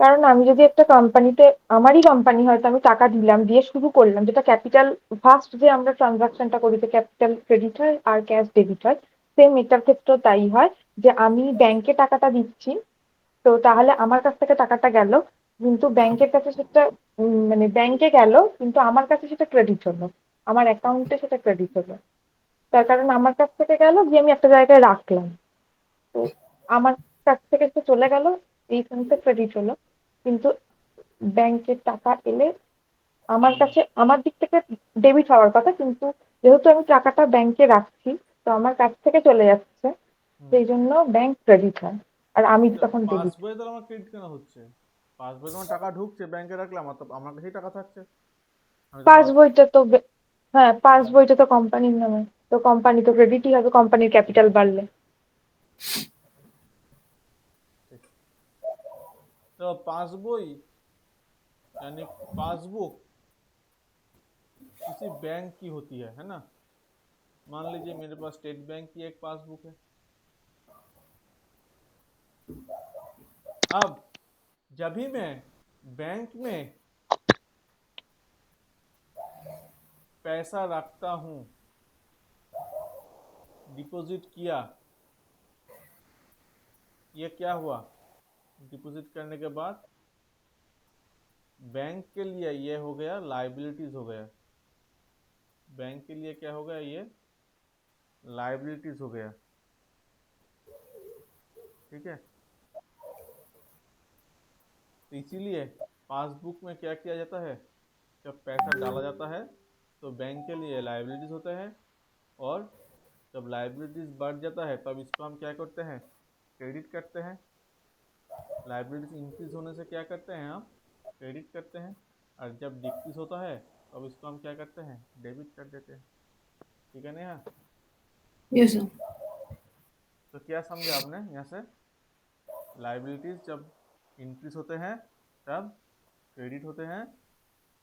কারণ আমি যদি একটা কোম্পানিতে, আমারই কোম্পানি হয়তো, আমি টাকা দিলাম, দিয়ে শুরু করলাম, যেটা ক্যাপিটাল, ফার্স্ট যে আমরা ট্রানজাকশনটা করি যে ক্যাপিটাল ক্রেডিট হয় আর ক্যাশ ডেবিট হয়, সেম এটার ক্ষেত্রেও তাই হয়, যে আমি ব্যাংকে টাকাটা দিচ্ছি, তো তাহলে আমার কাছ থেকে টাকাটা গেল, কিন্তু ব্যাংকের কাছে সেটা মানে ব্যাংকে গেল, কিন্তু আমার কাছে সেটা ক্রেডিট হলো, আমার অ্যাকাউন্টে সেটা ক্রেডিট হলো। তার কারণ আমার কাছ থেকে গেল, গিয়ে আমি একটা জায়গায় রাখলাম, তো আমার কাছ থেকে সে চলে গেল, এই সেন্সে ক্রেডিট হলো। কিন্তু ব্যাংকের টাকা এলে আমার হুম কাছে, আমার দিক থেকে ডেবিট হওয়ার কথা, কিন্তু যেহেতু আমি টাকাটা ব্যাংকে রাখছি, তো আমার কাছ থেকে চলে যাচ্ছে, হুম। সেই জন্য ব্যাংক ক্রেডিট হয় আর আমি তা তখন ডেবিট। পাসবইয়ে তাহলে আমার ক্রেডিট কেন হচ্ছে? পাসবইয়ে আমার টাকা ঢুকছে, ব্যাংকে রাখলাম, আর তো আমার কাছেই টাকা থাকছে, আমি তো পাস পাস। বইটা তো হ্যাঁ, পাস বইটা তো কোম্পানির নামে, তো কোম্পানি তো ক্রেডিটই হবে কোম্পানির ক্যাপিটাল বাড়লে। तो पासबुक यानी पासबुक किसी बैंक की होती है ना। मान लीजिए मेरे पास स्टेट बैंक की एक पासबुक है। अब जब भी मैं बैंक में पैसा रखता हूँ, डिपॉजिट किया, ये क्या हुआ, डिपॉजिट करने के बाद बैंक के लिए ये हो गया लाइबिलिटीज हो गया, बैंक के लिए क्या हो गया, ये लाइबिलिटीज हो गया। ठीक है, तो इसीलिए पासबुक में क्या किया जाता है, जब पैसा डाला जाता है तो बैंक के लिए लाइबिलिटीज होते हैं, और जब लाइबिलिटीज बढ़ जाता है तब इसको हम क्या करते हैं, क्रेडिट करते हैं। लाइबिलिटीज इंक्रीज होने से क्या करते हैं, हम क्रेडिट करते हैं, और जब डिक्रीज होता है तब इसको हम क्या करते हैं, डेबिट कर देते हैं। ठीक है नेहा? Yes, sir. तो क्या समझा आपने यहाँ से, लाइबिलिटीज जब इंक्रीज होते हैं तब क्रेडिट होते हैं,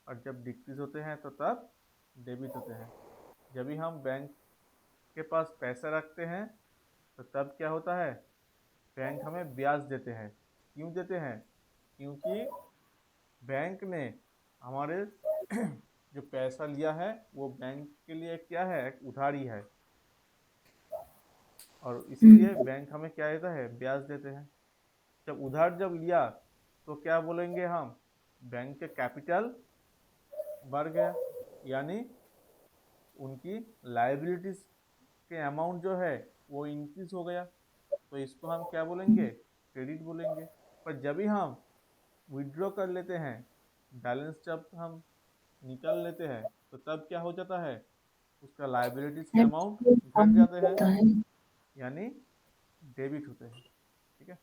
और जब डिक्रीज होते हैं तो तब डेबिट होते हैं। जब भी हम बैंक के पास पैसा रखते हैं तो तब क्या होता है, बैंक हमें ब्याज देते हैं। क्यों देते हैं, क्योंकि बैंक ने हमारे जो पैसा लिया है वो बैंक के लिए क्या है, एक उधारी है, और इसीलिए बैंक हमें क्या देता है, ब्याज देते हैं। जब उधार जब लिया तो क्या बोलेंगे हम, बैंक के कैपिटल बढ़ गया, यानी उनकी लाइबिलिटीज के अमाउंट जो है वो इंक्रीज हो गया, तो इसको हम क्या बोलेंगे, क्रेडिट बोलेंगे। पर जब भी हम विड्रॉ कर लेते हैं, बैलेंस जब हम निकाल लेते हैं, तो तब क्या हो जाता है, उसका लाइबिलिटीज के अमाउंट घट जाते हैं, यानी डेबिट होते हैं। ठीक है,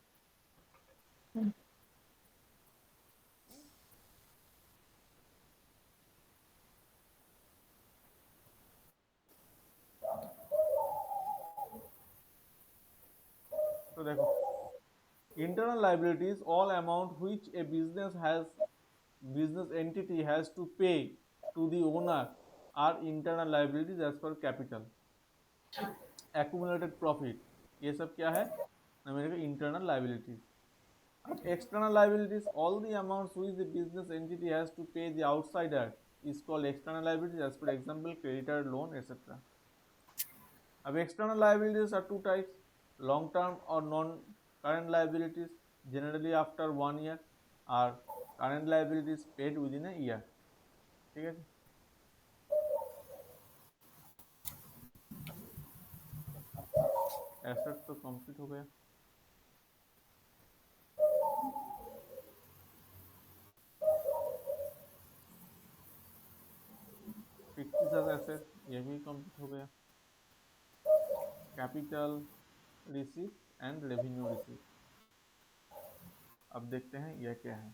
तो देखो, internal liabilities all amount which a business entity has to pay to the owner are internal liabilities as per capital। accumulated profit, ये सब क्या है, मेरे को internal liabilities। अब external liabilities, all the amounts which the business entity has to pay the outsider is called external liabilities, as per example creditor, loan, etc। अब external liabilities are two types, long term or non current liabilities, generally after 1 year, और current liabilities paid within a year। ठीक है, एसेट तो कंप्लीट हो गया। फिक्स्ड एसेट ये भी कंप्लीट हो गया। Capital, receipt and revenue receipt. अब देखते हैं यह क्या है।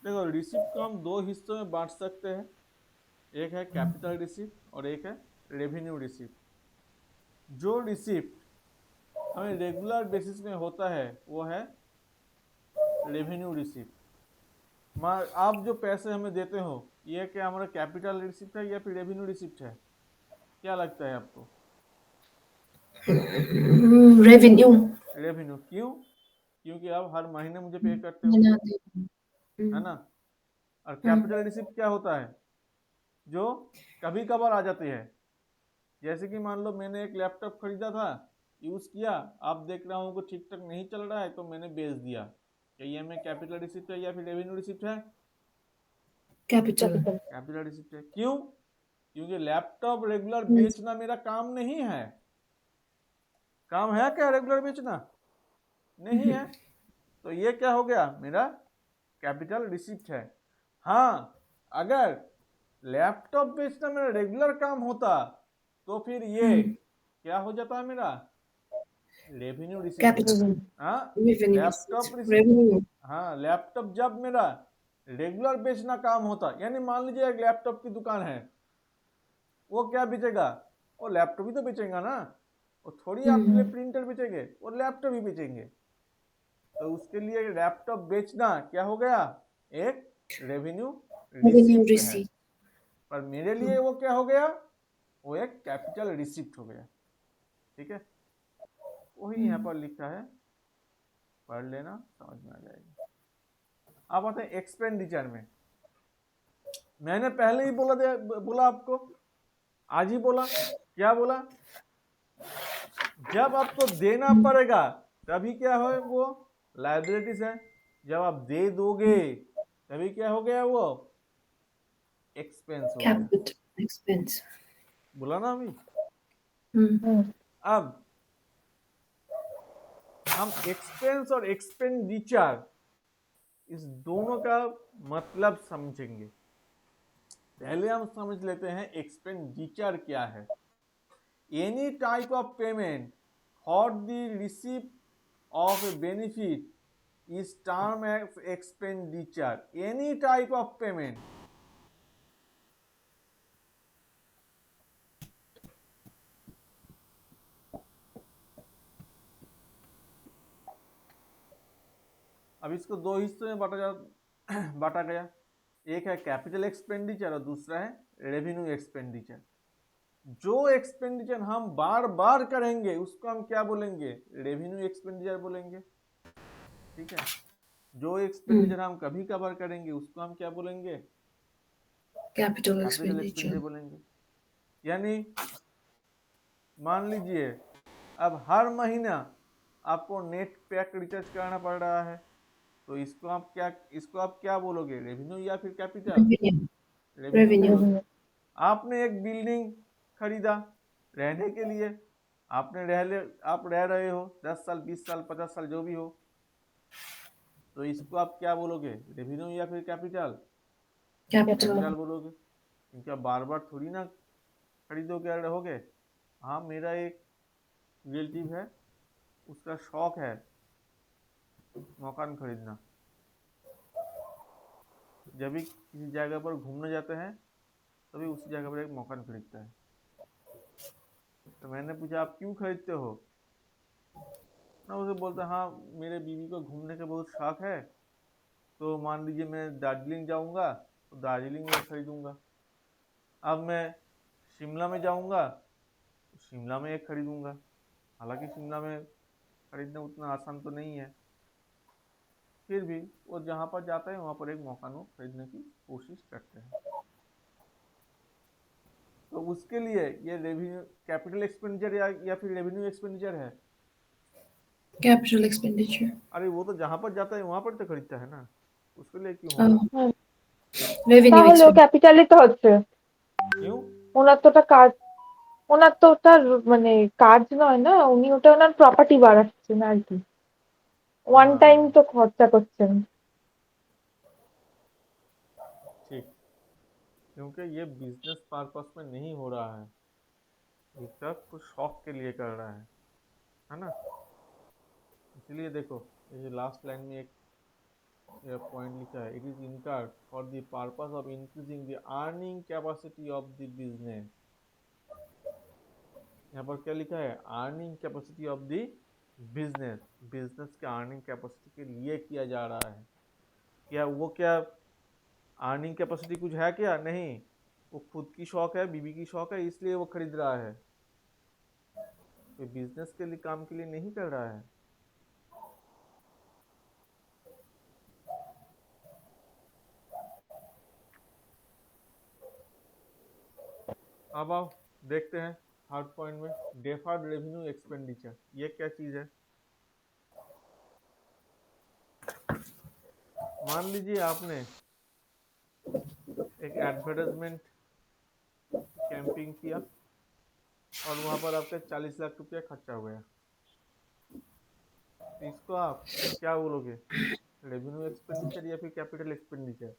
देखो, रिसिप्ट को हम दो हिस्सों में बांट सकते हैं, एक है कैपिटल रिसिप्ट और एक है रेवेन्यू रिसिप्ट। जो रिसिप्ट हमें रेगुलर बेसिस में होता है वो है रेवेन्यू रिसिप्ट, आप जो पैसे हमें देते हो ये क्या हमारा कैपिटल रिसिप्ट है या फिर रेवेन्यू रिसिप्ट है? क्या लगता है आपको? Revenue revenue. क्यों? क्योंकि आप हर महीने मुझे पे करते हो, बना दे। है ना। और हाँ, कैपिटल रिसिप्ट क्या होता है? जो कभी कभार आ जाती है। जैसे कि मान लो मैंने एक लैपटॉप खरीदा था, यूज किया, आप देख रहा हूँ कि ठीक ठाक नहीं चल रहा है तो मैंने बेच दिया। क्या ये में कैपिटल रिसिप्ट है या फिर रेवेन्यू रिसिप्ट है? कैपिटल। कैपिटल। कैपिटल रिसिप्ट है। क्यों? क्योंकि लैपटॉप रेगुलर मीन्स बेचना मेरा काम नहीं है। काम है क्या रेगुलर बेचना? नहीं है। तो ये क्या हो गया? मेरा कैपिटल रिसिप्ट है। हाँ, अगर लैपटॉप बेचना मेरा रेगुलर काम होता तो फिर ये क्या हो जाता है? मेरा रेवेन्यू रिसिप्ट हो कैपिटल जाता। रेवेन्यू। हाँ, रेवेन्यू लैपटॉप रिसिप्ट। रेवेन्यू हाँ, लैपटॉप जब मेरा रेगुलर बेचना काम होता, यानी मान लीजिए एक लैपटॉप की दुकान है, वो क्या बेचेगा? वो लैपटॉप ही तो बेचेगा ना। वो थोड़ी आपके लिए प्रिंटर बेचेंगे, वो लैपटॉप ही बेचेंगे। तो उसके लिए लैपटॉप बेचना क्या हो गया? एक रेवेन्यू रेवेन्यू रिसिप्ट है। रिसीट। पर मेरे लिए वो क्या हो गया? वो एक कैपिटल रिसिप्ट हो गया। ठीक है, वही यहाँ पर लिखा है, पढ़ लेना, समझ में आ जाएगा। अब आते हैं एक्सपेंडिचर में। मैंने पहले ही बोला आपको, आज ही बोला। क्या बोला? जब आपको देना पड़ेगा तभी क्या हो? वो लायबिलिटीज है। जब आप दे दोगे तभी क्या हो गया? वो एक्सपेंस हो गया। Capital expense. बोला ना अभी। हम्म। अब हम एक्सपेंस और एक्सपेंडिचर इस दोनों का मतलब समझेंगे। पहले हम समझ लेते हैं एक्सपेंडिचर क्या है। Any type of payment for the receipt of a benefit is term as expenditure. Any type of payment. अब इसको दो हिस्सों में बांटा गया। एक है कैपिटल एक्सपेंडिचर और दूसरा है रेवेन्यू एक्सपेंडिचर। जो एक्सपेंडिचर हम बार बार करेंगे उसको हम क्या बोलेंगे? रेवेन्यू एक्सपेंडिचर बोलेंगे। ठीक है। जो एक्सपेंडिचर हम कभी कभार करेंगे उसको हम क्या बोलेंगे? Capital capital expenditure. एक्सपेंडिचर बोलेंगे। यानी मान लीजिए अब हर महीना आपको नेट पैक रिचार्ज कराना पड़ रहा है, तो इसको आप क्या बोलोगे? रेवेन्यू या फिर कैपिटल? रेवेन्यू। Revenue revenue. बोलोगे। रेवेन्यू। आपने एक बिल्डिंग खरीदा रहने के लिए। आप रह रहे हो 10 साल, 20 साल, 50 साल, जो भी हो, तो इसको आप क्या बोलोगे? रेवेन्यू या फिर कैपिटल? कैपिटल। कैपिटल बोलोगे, क्योंकि आप बार बार थोड़ी ना खरीदोगे और रहोगे। हाँ, मेरा एक रिलेटिव है, उसका शौक है मकान खरीदना। जब भी किसी जगह पर घूमने जाते हैं तभी उसी जगह पर एक मकान खरीदता है। तो मैंने पूछा आप क्यों खरीदते हो? ना उसे बोलता हाँ, मेरे बीवी को घूमने का बहुत शौक है, तो मान लीजिए मैं दार्जिलिंग जाऊंगा तो दार्जिलिंग में खरीदूंगा। अब मैं शिमला में जाऊंगा तो शिमला में एक खरीदूंगा। हालांकि शिमला में खरीदना उतना आसान तो नहीं है, फिर भी वो जहाँ पर जाता है वहाँ पर एक मकान वो खरीदने की कोशिश करते हैं। तो उसके लिए ये रेवेन्यू कैपिटल एक्सपेंडिचर या फिर रेवेन्यू एक्सपेंडिचर है? Capital expenditure. अरे वो तो जहाँ पर जाता है वहाँ पर तो खरीदता है ना, उसके लिए क्यों होगा? হুম। रेवेन्यू তাহলেও एक्सपेंडिचर। ক্যাপিটালই তো হচ্ছে। क्यों? ওনার তো ওটা কাজ, ওনার তো ওটা মানে কাজ নয় না, উনি ওটা ওনার প্রপার্টি বাড়াচ্ছেন আর কি। ওয়ান টাইম हाँ, তো খরচা করছেন। ठीक। क्योंकि ये बिजनेस पर्पस में नहीं हो रहा है, ये सब कुछ शौक के लिए कर रहा है ना। इसलिए देखो, ये लास्ट लाइन में एक पॉइंट लिखा है, it is incurred for the purpose of increasing the earning capacity of the business. यहाँ पर क्या लिखा है? Earning capacity of the business. Business के अर्निंग कैपेसिटी के लिए किया जा रहा है। क्या अर्निंग कैपेसिटी कुछ है क्या? नहीं, वो खुद की शौक है, बीवी की शौक है, इसलिए वो खरीद रहा है, कोई बिजनेस के लिए काम के लिए नहीं कर रहा है। अब आओ देखते हैं थर्ड पॉइंट में, डेफर्ड रेवेन्यू एक्सपेंडिचर, ये क्या चीज है? मान लीजिए आपने एक एडवर्टाइजमेंट कैंपिंग किया और वहां पर आपका 40 लाख रुपया खर्चा हो गया, तो इसको आप क्या बोलोगे? रेवेन्यू एक्सपेंडिचर या फिर कैपिटल एक्सपेंडिचर?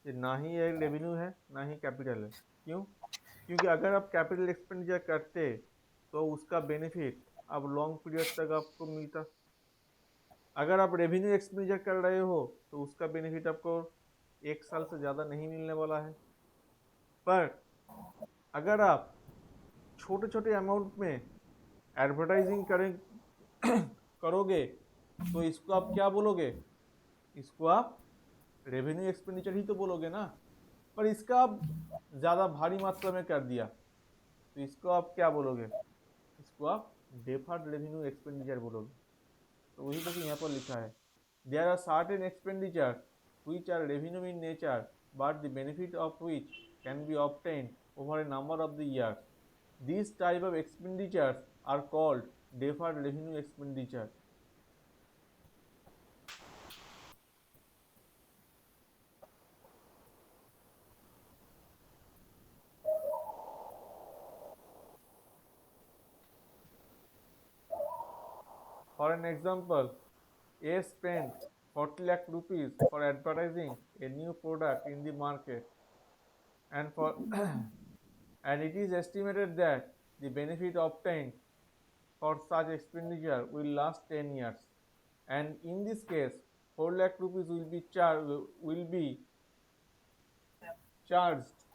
ये ना ही ये रेवेन्यू है ना ही कैपिटल है। क्यों? क्योंकि अगर आप कैपिटल एक्सपेंडिचर करते तो उसका बेनिफिट अब लॉन्ग पीरियड तक आपको मिलता। अगर आप रेवेन्यू एक्सपेंडिचर कर रहे हो तो उसका बेनिफिट आपको 1 साल से ज़्यादा नहीं मिलने वाला है। पर अगर आप छोटे छोटे अमाउंट में एडवर्टाइजिंग करोगे तो इसको आप क्या बोलोगे? इसको आप रेवेन्यू एक्सपेंडिचर ही तो बोलोगे ना। पर इसका आप ज़्यादा भारी मात्रा में कर दिया तो इसको आप क्या बोलोगे? इसको आप डेफर्ड रेवेन्यू एक्सपेंडिचर बोलोगे। तो वही देखिए यहाँ पर लिखा है, there are certain expenditure which are revenue in nature but the benefit of which can be obtained over a number of the years. These type of expenditures are called deferred revenue expenditure. For an example, A spent 40 lakh rupees for advertising a new product in the market, and for and it is estimated that the benefit obtained for such expenditure will last 10 years. And in this case, 4 lakh rupees will be charged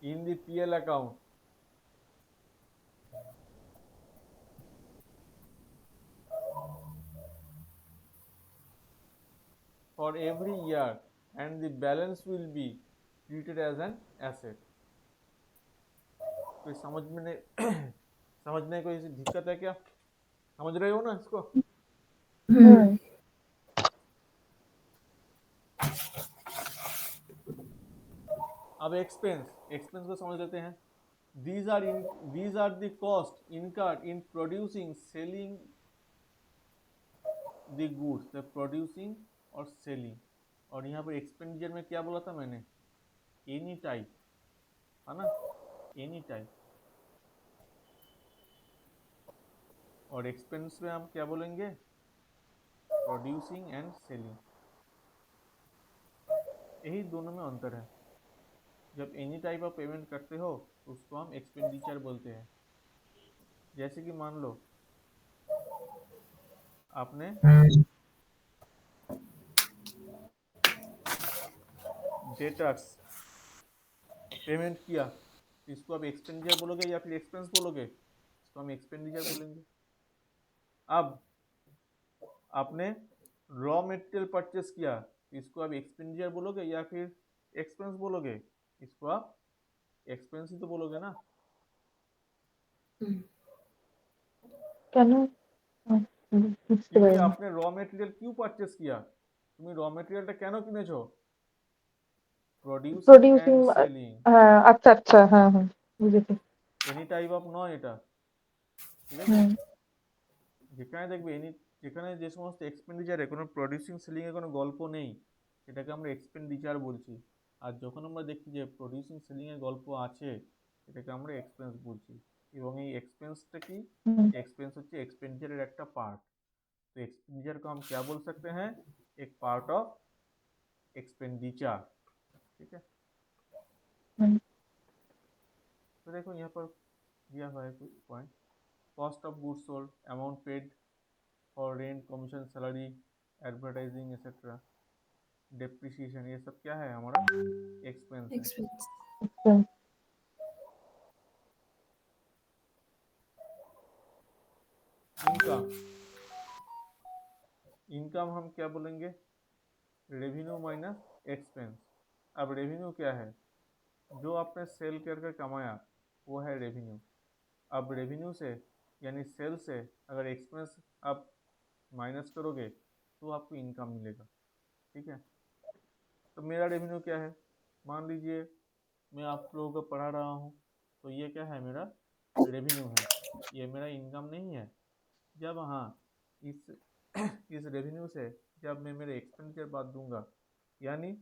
in the PL account for every year, and the balance will be treated as an asset. कोई समझने कोई दिक्कत है क्या? समझ रहे हो ना इसको? अब एक्सपेंस को समझ लेते हैं। these are the cost incurred in producing, selling the goods, the producing और selling। और यहाँ पर एक्सपेंडिचर में क्या बोला था मैंने? एनी टाइप, है ना, एनी टाइप। और एक्सपेंस में हम क्या बोलेंगे? Producing and selling. यही दोनों में अंतर है। जब एनी टाइप ऑफ पेमेंट करते हो तो उसको हम एक्सपेंडिचर बोलते हैं। जैसे कि मान लो आपने डेटर्स पेमेंट किया, तो इसको आप एक्सपेंडिचर बोलोगे या फिर एक्सपेंस बोलोगे? इसको हम एक्सपेंडिचर बोलेंगे। अब आपने रॉ मटेरियल परचेस किया, तो इसको आप एक्सपेंडिचर बोलोगे या फिर एक्सपेंस बोलोगे? इसको आप एक्सपेंस ही तो बोलोगे ना। কেন? বুঝতে क्योंकि পারিনি। आपने रॉ मटेरियल क्यों परचेस किया? তুমি র মেটেরিয়ালটা কেন কিনেছো? Producing producing, and selling. হ্যাঁ, আচ্ছা আচ্ছা, হ্যাঁ হ্যাঁ, বুঝেছি। এনি টাইপ অফ নয় এটা, ঠিক আছে? হুম যেখানে দেখবে যেখানে যে সমস্ত এক্সপেন্ডিচারে কোনো প্রডিউসিং সেলিং এর কোনো গল্প নেই সেটাকে আমরা এক্সপেন্ডিচার বলছি। আর যখন আমরা দেখি যে প্রডিউসিং সেলিং এর গল্প আছে সেটাকে আমরা এক্সপেন্স বলছি। এবং এই এক্সপেন্সটা কি? হুম एक्सपेंस হচ্ছে एक्सपेंडिचर একটা পার্ট। तो एक्सपेंडिचर को हम क्या बोल सकते हैं? एक पार्ट ऑफ एक्सपेंडिचर, ठीक है? হুম तो देखो यहाँ पर दिया हुआ है कुछ point, cost of goods sold, amount paid for rent, commission, salary, advertising etcetera, depreciation, ये सब क्या है? हमारा एक्सपेंस है। Expense. আচ্ছা। इनकम, इनकम हम क्या बोलेंगे, रेवेन्यू माइनस एक्सपेंस। अब रेवेन्यू क्या है, जो आपने सेल करके कमाया वो है रेवेन्यू। अब रेवेन्यू से यानी सेल से अगर एक्सपेंस आप माइनस करोगे तो आपको इनकम मिलेगा, ठीक है। तो मेरा रेवेन्यू क्या है, मान लीजिए मैं आप लोगों को पढ़ा रहा हूँ, तो ये क्या है, मेरा रेवेन्यू है, ये मेरा इनकम नहीं है। जब हाँ इस इस रेवेन्यू से जब मैं मेरे एक्सपेंडिचर बात दूंगा, यानी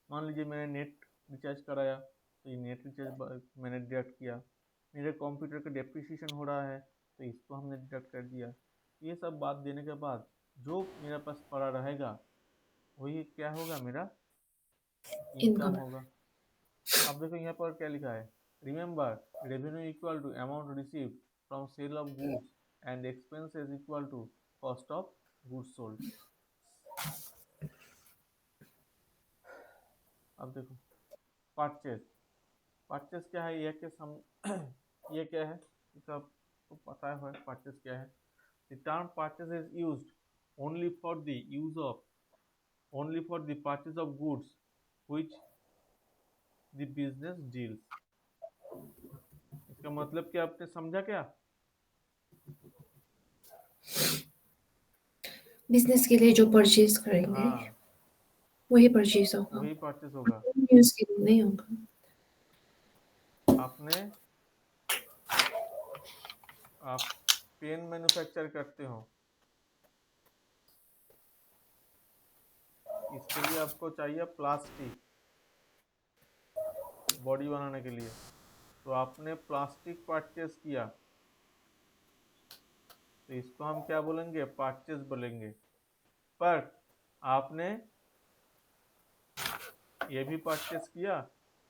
मान लीजिए मैंने नेट रिचार्ज कराया तो ये नेट रिचार्ज मैंने डिडक्ट किया, मेरे कंप्यूटर का डेप्रिसिएशन हो रहा है तो इसको हमने डिडक्ट कर दिया। ये सब बात देने के बाद जो मेरे पास पड़ा रहेगा वही क्या होगा, मेरा इनकम इनकम। होगा। अब देखो यहाँ पर क्या लिखा है, remember revenue equal to amount received from sale of goods and expenses equal to cost of goods sold. अब देखो परचेज, परचेज क्या है, ये के सम ये क्या है, ये सब तो पता है परचेज क्या है। The term purchase is used only for the use of only for the purchase of goods which the business deals। इसका मतलब क्या आपने समझा क्या? बिजनेस के लिए जो परचेज करेंगे हाँ वही परचेज होगा, वही परचेज होगा। यूज के लिए नहीं होगा। आपने आप पेन मैन्युफैक्चर करते हो, इसके लिए आपको चाहिए प्लास्टिक बॉडी बनाने के लिए, तो आपने प्लास्टिक परचेज किया तो इसको हम क्या बोलेंगे, परचेज बोलेंगे। पर आपने ये भी परचेज किया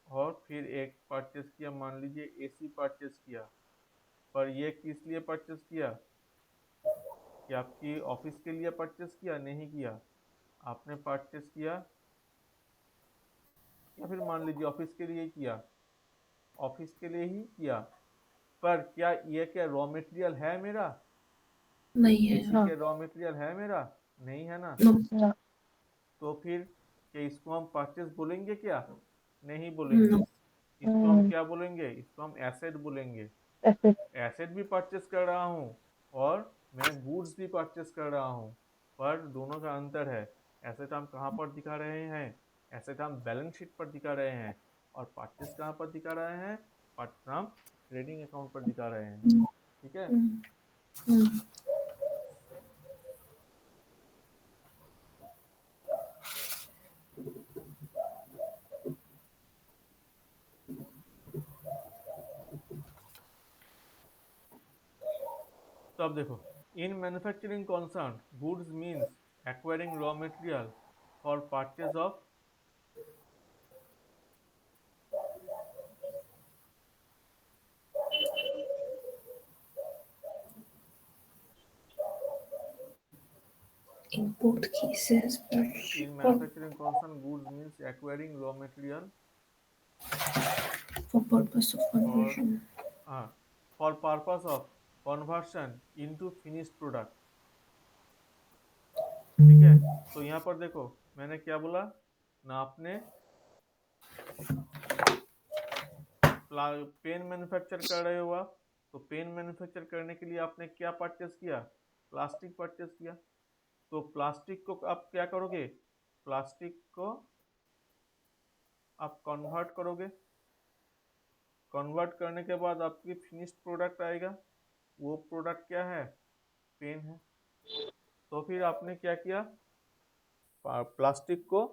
और फिर एक परचेज किया, मान लीजिए एसी परचेज किया, पर ये किस लिए परचेज किया, कि आपकी ऑफिस के लिए परचेज किया, नहीं किया, आपने परचेज किया या फिर मान लीजिए ऑफिस के लिए किया, ऑफिस के लिए ही किया, पर क्या ये क्या रॉ मटेरियल है मेरा, नहीं है। एसी हाँ। के रॉ मटेरियल है मेरा, नहीं है ना। नो। ना। तो फिर क्या इसको हम परचेज बोलेंगे क्या, नहीं बोलेंगे। नो। इसको हम क्या बोलेंगे, इसको हम एसेट बोलेंगे। ऐसे। एसेट भी परचेस कर रहा हूँ और मैं गुड्स भी परचेस कर रहा हूँ, पर दोनों का अंतर है। एसेट हम कहाँ पर दिखा रहे हैं, एसेट हम बैलेंस शीट पर दिखा रहे हैं, और परचेस कहाँ पर दिखा रहे हैं, परचेस हम ट्रेडिंग अकाउंट पर दिखा रहे हैं, ठीक है। तो अब देखो, in manufacturing concern goods means acquiring raw material for purchase of In both cases, in manufacturing concern goods means acquiring raw material for purpose of for conversion. for purpose of conversion into finished product, ठीक है। तो यहाँ पर देखो मैंने क्या बोला ना, आपने पेन मैन्युफैक्चर कर रहे हो आप, तो पेन मैन्युफैक्चर करने के लिए आपने क्या परचेज किया, प्लास्टिक परचेज किया। तो प्लास्टिक को आप क्या करोगे, प्लास्टिक को आप कन्वर्ट करोगे, कन्वर्ट करने के बाद आपकी फिनिश्ड प्रोडक्ट आएगा, वो प्रोडक्ट क्या है, पेन है। तो फिर आपने क्या किया, प्लास्टिक को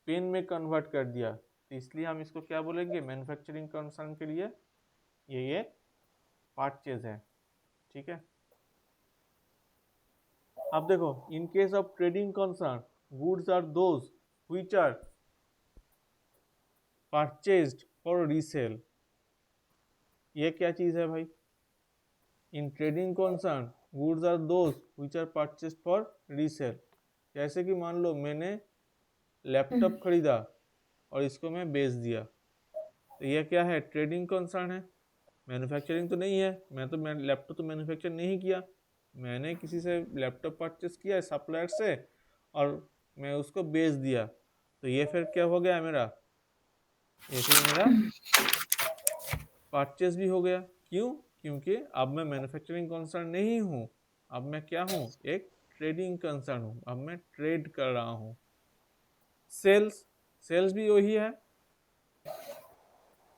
पेन में कन्वर्ट कर दिया, तो इसलिए हम इसको क्या बोलेंगे, मैन्युफैक्चरिंग कंसर्न के लिए ये परचेज है, ठीक है। अब देखो, in case of trading concern goods are those which are purchased for resale. ये क्या चीज है भाई, in trading concern goods are those which are purchased for resale. जैसे कि मान लो मैंने लैपटॉप खरीदा और इसको मैं बेच दिया, तो यह क्या है, ट्रेडिंग कंसर्न है, मैन्युफैक्चरिंग तो नहीं है, मैं लैपटॉप तो मैन्युफैक्चर नहीं किया, मैंने किसी से लैपटॉप परचेस किया सप्लायर से और मैं उसको बेच दिया, तो ये फिर क्या हो गया मेरा, ये फिर मेरा परचेस भी हो गया। क्यों? क्योंकि अब मैं मैन्युफैक्चरिंग कंसर्न नहीं हूँ, अब मैं क्या हूँ, एक ट्रेडिंग कंसर्न हूँ, अब मैं ट्रेड कर रहा हूँ। सेल्स, सेल्स भी वही है,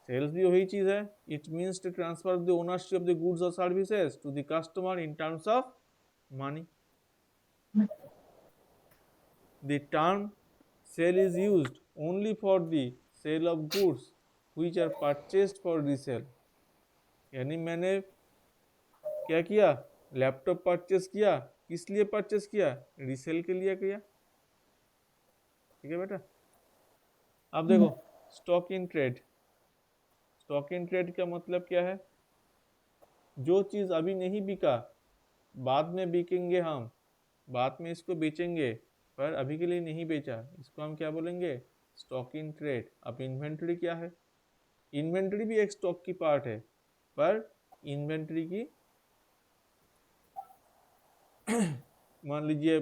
सेल्स भी वही चीज है। It means to transfer the ownership of the goods और services to the customer in terms of money. The term sale is used only for the sale of goods which are purchased for resale। यानी मैंने क्या किया, लैपटॉप परचेस किया, किस लिए परचेस किया, रिसेल के लिए किया। ठीक है बेटा। अब देखो stock in trade, stock in trade का मतलब क्या है, जो चीज अभी नहीं बिका बाद में बिकेंगे हम, बाद में इसको बेचेंगे, पर अभी के लिए नहीं बेचा, इसको हम क्या बोलेंगे, स्टॉक इन ट्रेड। अब इन्वेंट्री क्या है, इन्वेंट्री भी एक स्टॉक की पार्ट है, पर इन्वेंट्री की मान लीजिए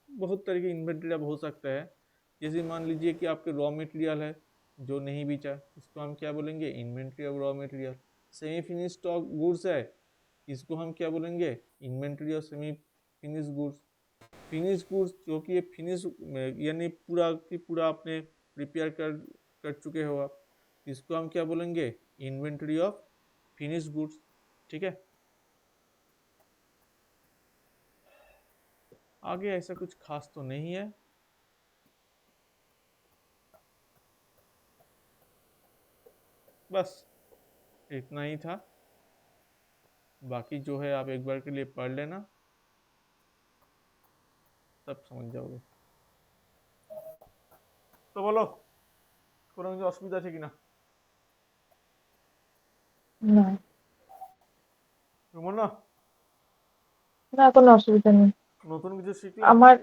बहुत तरह की इन्वेंट्री अब हो सकता है। जैसे मान लीजिए कि आपके रॉ मटेरियल है जो नहीं बेचा, इसको हम क्या बोलेंगे, inventory of raw material. Semi finish stock goods है, इसको हम क्या बोलेंगे, inventory of semi finish goods. Finish goods जो कि ये फिनिश यानी पूरा की पूरा आपने प्रिपेयर कर चुके हो आप, इसको हम क्या बोलेंगे, इन्वेंट्री ऑफ फिनिश गुड्स। ठीक है। आगे ऐसा कुछ खास तो नहीं है, बस इतना ही था। बाकी जो है आप एक बार के लिए पढ़ लेना, तब समझ जाओगे। তো বলো, কোনো কিছু অসুবিধা আছে কিনা? না, সুমনা, না কোনো অসুবিধা নেই। নতুন কিছু শিখলে? আমার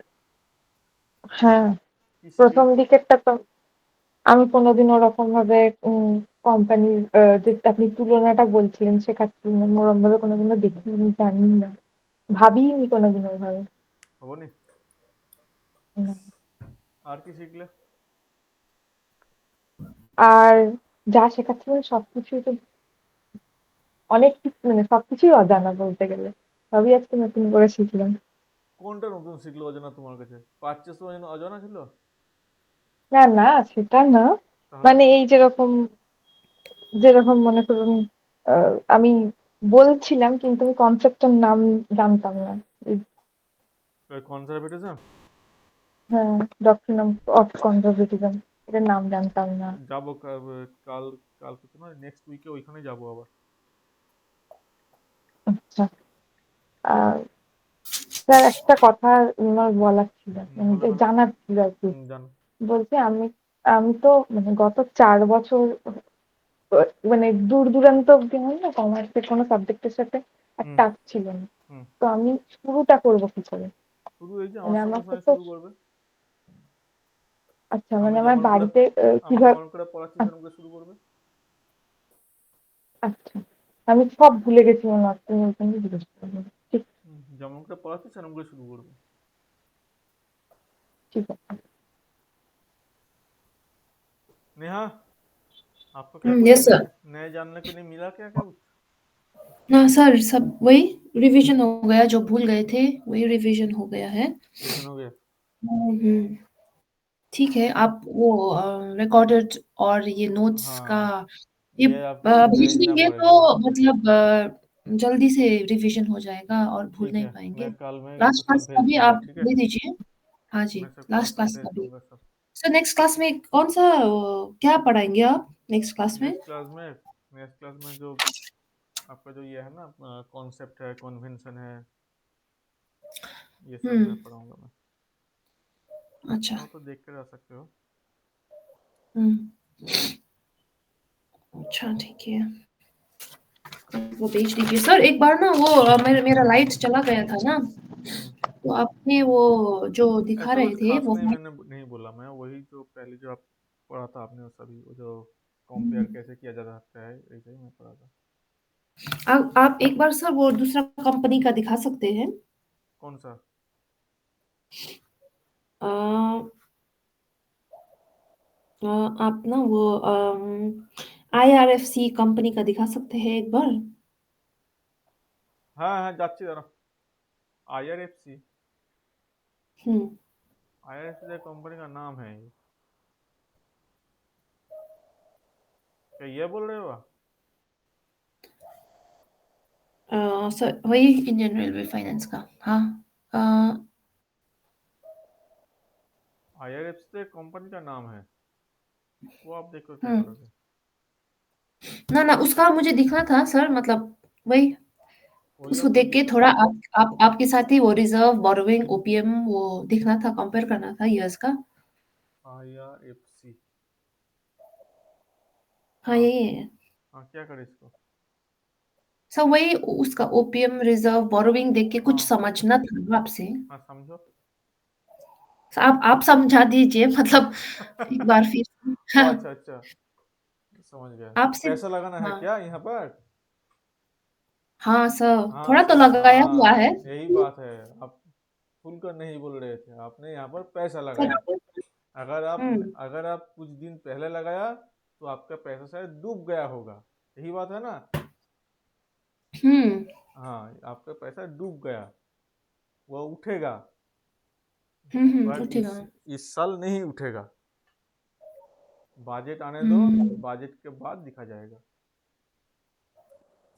হ্যাঁ, কি শিখলে? প্রথম দিকেরটা তো আমি কোনোদিন ওরকম ভাবে কোম্পানির যে আপনি তুলনাটা বলছিলেন শেখাচ্ছিলেন ওরকম ভাবে কোনোদিনও দেখিনি, জানি না, ভাবিনি কোনোদিন ওইভাবে। হবনি? না। আর কি শিখলে? আর যা শেখাচ্ছিলেন সবকিছুই তো অনেক মানে সবকিছুই অজানা বলতে গেলে, সবই আজকে নতুন করে শিখলাম। কোনটা নতুন শিখলো অজানা তোমার কাছে? পারচেস অজানা অজানা ছিল? না না সেটা না, তাহলে? মানে এই যেরকম যেরকম মনে করুন আমি বলছিলাম কিন্তু আমি কনসেপ্টের নাম জানতাম না। কনজারভেটিজম? হ্যাঁ, ডক্ট্রিন অফ কনজারভেটিজম এটার নাম জানতাম না। যাবো কাল, কালকে তো নয়, নেক্সট উইকে ওইখানে যাবো আবার। আচ্ছা, আহ, স্যার একটা কথা আমার বলার ছিল, মানে বলো যে বলো। জানার ছিল আর কি। জানো। বলছি আমি আমি তো মানে গত 4 বছর মানে দূর দূরান্ত অব্দি হয় না কমার্সের কোনো সাবজেক্টের সাথে আর হুম টাচ ছিল না। হুম। তো আমি শুরুটা করবো কি করে? শুধু এই যে মানে আমার সঙ্গে আমাকে সঙ্গে তো শুরু করবে। আচ্ছা আমি মানে আমার যেমন করে বাড়িতে আমি কিভাবে যেমন করে পড়াচ্ছি সেরকম করে শুরু করবে। আচ্ছা আমি সব ভুলে গেছি মনে হচ্ছে, আমি ওখানে জিজ্ঞেস করবো। ঠিক, যেমন করে পড়াচ্ছি সেরকম করে শুরু করবে। ঠিক আছে। नेहा, आपको क्या कुछ यस सर। नए जानने के लिए मिला क्या क्या कुछ? हाँ सर, सब वही रिवीजन हो गया, जो भूल गए थे वही रिवीजन हो गया है। रिवीजन हो गया? हम्म, ठीक है। आप वो रिकॉर्डेड और ये नोट्स का हाँ, ये ये आपको भेज भेजना देंगे पड़ेगा। तो मतलब जल्दी से रिवीजन हो जाएगा और भूल ठीक नहीं है, पाएंगे। मैं कल में आपको लास्ट सब क्लास का भेज भी दूंगा, आप ठीक है। दे दीजिए। हाँ जी, मैं सब कल लास्ट सब क्लास भेज का भी। दूंगा सब। सर नेक्स्ट क्लास में कौन सा क्या पढ़ाएंगे आप नेक्स्ट क्लास में? नेक्स्ट क्लास में जो आपका जो ये है ना कॉन्सेप्ट है, कन्वेंशन है, ये सब मैं हम्म, पढ़ाऊंगा मैं। अच्छा। वो तो देख कर आ सकते हो। हम्म, अच्छा ठीक है। वो भेज दीजिए सर। एक बार ना वो मेरा लाइट चला गया था ना, हम्म। तो आपने वो जो दिखा ऐसा रहे कुछ थे खास वो नहीं मैंने नहीं बोला, मैं वही जो पहले जो आप पढ़ा था आपने वो सभी, वो जो कंपेयर हम्म, कैसे किया जा सकता है ऐसे ही मैं पढ़ा था। आप एक बार सर वो दूसरा कंपनी का दिखा सकते हैं? कौन सा? अ, आप ना वो IRFC कंपनी का दिखा सकते हैं एक बार? হ্যাঁ হ্যাঁ যাচ্ছি দাঁড়া। IRFC हुँ। IRFC कंपनी का नाम है ये। क्या ये बोल रहे हो आप? सर वही इंडियन रेलवे फाइनेंस का। हाँ। अ, IRFC कंपनी का नाम है, वो आप देखो क्या हुँ। करोगे। ना उसका मुझे दिखा था सर, मतलब वही वही उसको आपको देख के दिख थोड़ा आप आपके साथ ही वो रिजर्व, बोरोइंग, ओपीएम वो देखना था, कंपेयर करना था ईयर्स का। IRFC। हाँ, हाँ यही है। हाँ, क्या करे इसको? सर वही उसका ओपीएम, रिजर्व, बोरोइंग देख के कुछ हाँ समझना था ना आपसे। हाँ, समझो। सर आप समझा दीजिए मतलब एक बार फिर। ओ हाँ, अच्छा अच्छा, समझ गया। आपसे। पैसा लगाना है हाँ, क्या यहाँ पर? हाँ सर, हाँ थोड़ा तो लगाया हुआ हाँ, है। यही बात है। आप खुलकर नहीं बोल रहे थे, आपने यहाँ पर पैसा लगाया। सर हुँ, अगर आप कुछ दिन पहले लगाया तो आपका पैसा शायद डूब गया होगा, यही बात है ना? हुँ, हाँ, आपका पैसा डूब गया, वो उठेगा, पर उठेगा। इस साल नहीं उठेगा। बजट आने दो, हुँ। बजट के बाद दिखा जाएगा।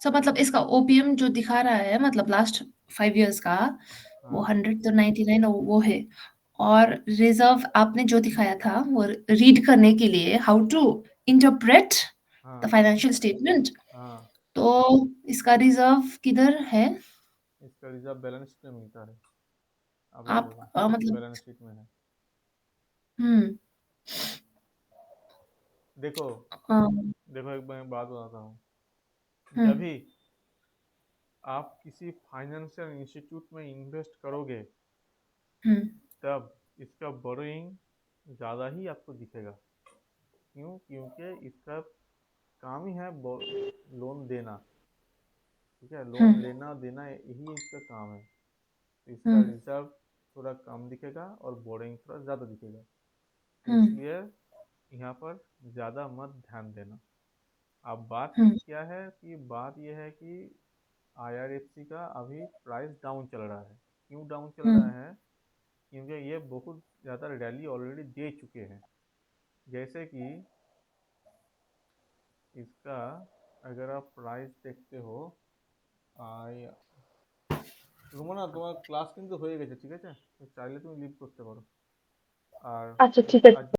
सर मतलब इसका ओपीएम जो दिखा रहा है, मतलब लास्ट 5 इयर्स का, वो हाँ 100 तो 99 वो है। और रिज़र्व आपने जो दिखाया था, वो रीड करने के लिए हाउ टू इंटरप्रेट द हाँ फाइनेंशियल स्टेटमेंट, हाँ, तो इसका रिज़र्व किधर है? इसका रिजर्व बैलेंस शीट में मिलता है, आप ये आप देखो, मतलब बैलेंस शीट में है। हुँ, देखो अ, देखो, एक मैं बात बताता हूँ। हुँ, जब भी आप किसी फाइनेंशियल इंस्टीट्यूट में इन्वेस्ट करोगे, हुँ, तब इसका बोरोइंग ज़्यादा ही आपको दिखेगा। क्यों? क्योंकि इसका काम ही है लोन देना, ठीक है? हुँ, लोन लेना देना यही इसका काम है। तो हुँ, इसका रिजर्व थोड़ा कम दिखेगा और बोरोइंग थोड़ा ज़्यादा दिखेगा। तो हुँ, इसलिए यहाँ पर ज़्यादा मत ध्यान देना। अब बात हुँ, क्या है कि बात यह है कि IRFC का अभी प्राइस डाउन चल रहा है। क्यों डाउन चल हुँ, रहा है? क्योंकि ये बहुत ज़्यादा रैली ऑलरेडी दे चुके हैं। जैसे कि इसका अगर आप प्राइस देखते हो, आई রুমানা, তোমার ক্লাস কিন্তু হয়ে গেছে, ঠিক আছে? চাইলে তুমি লিভ করতে পারো। আর আচ্ছা ঠিক আছে। আর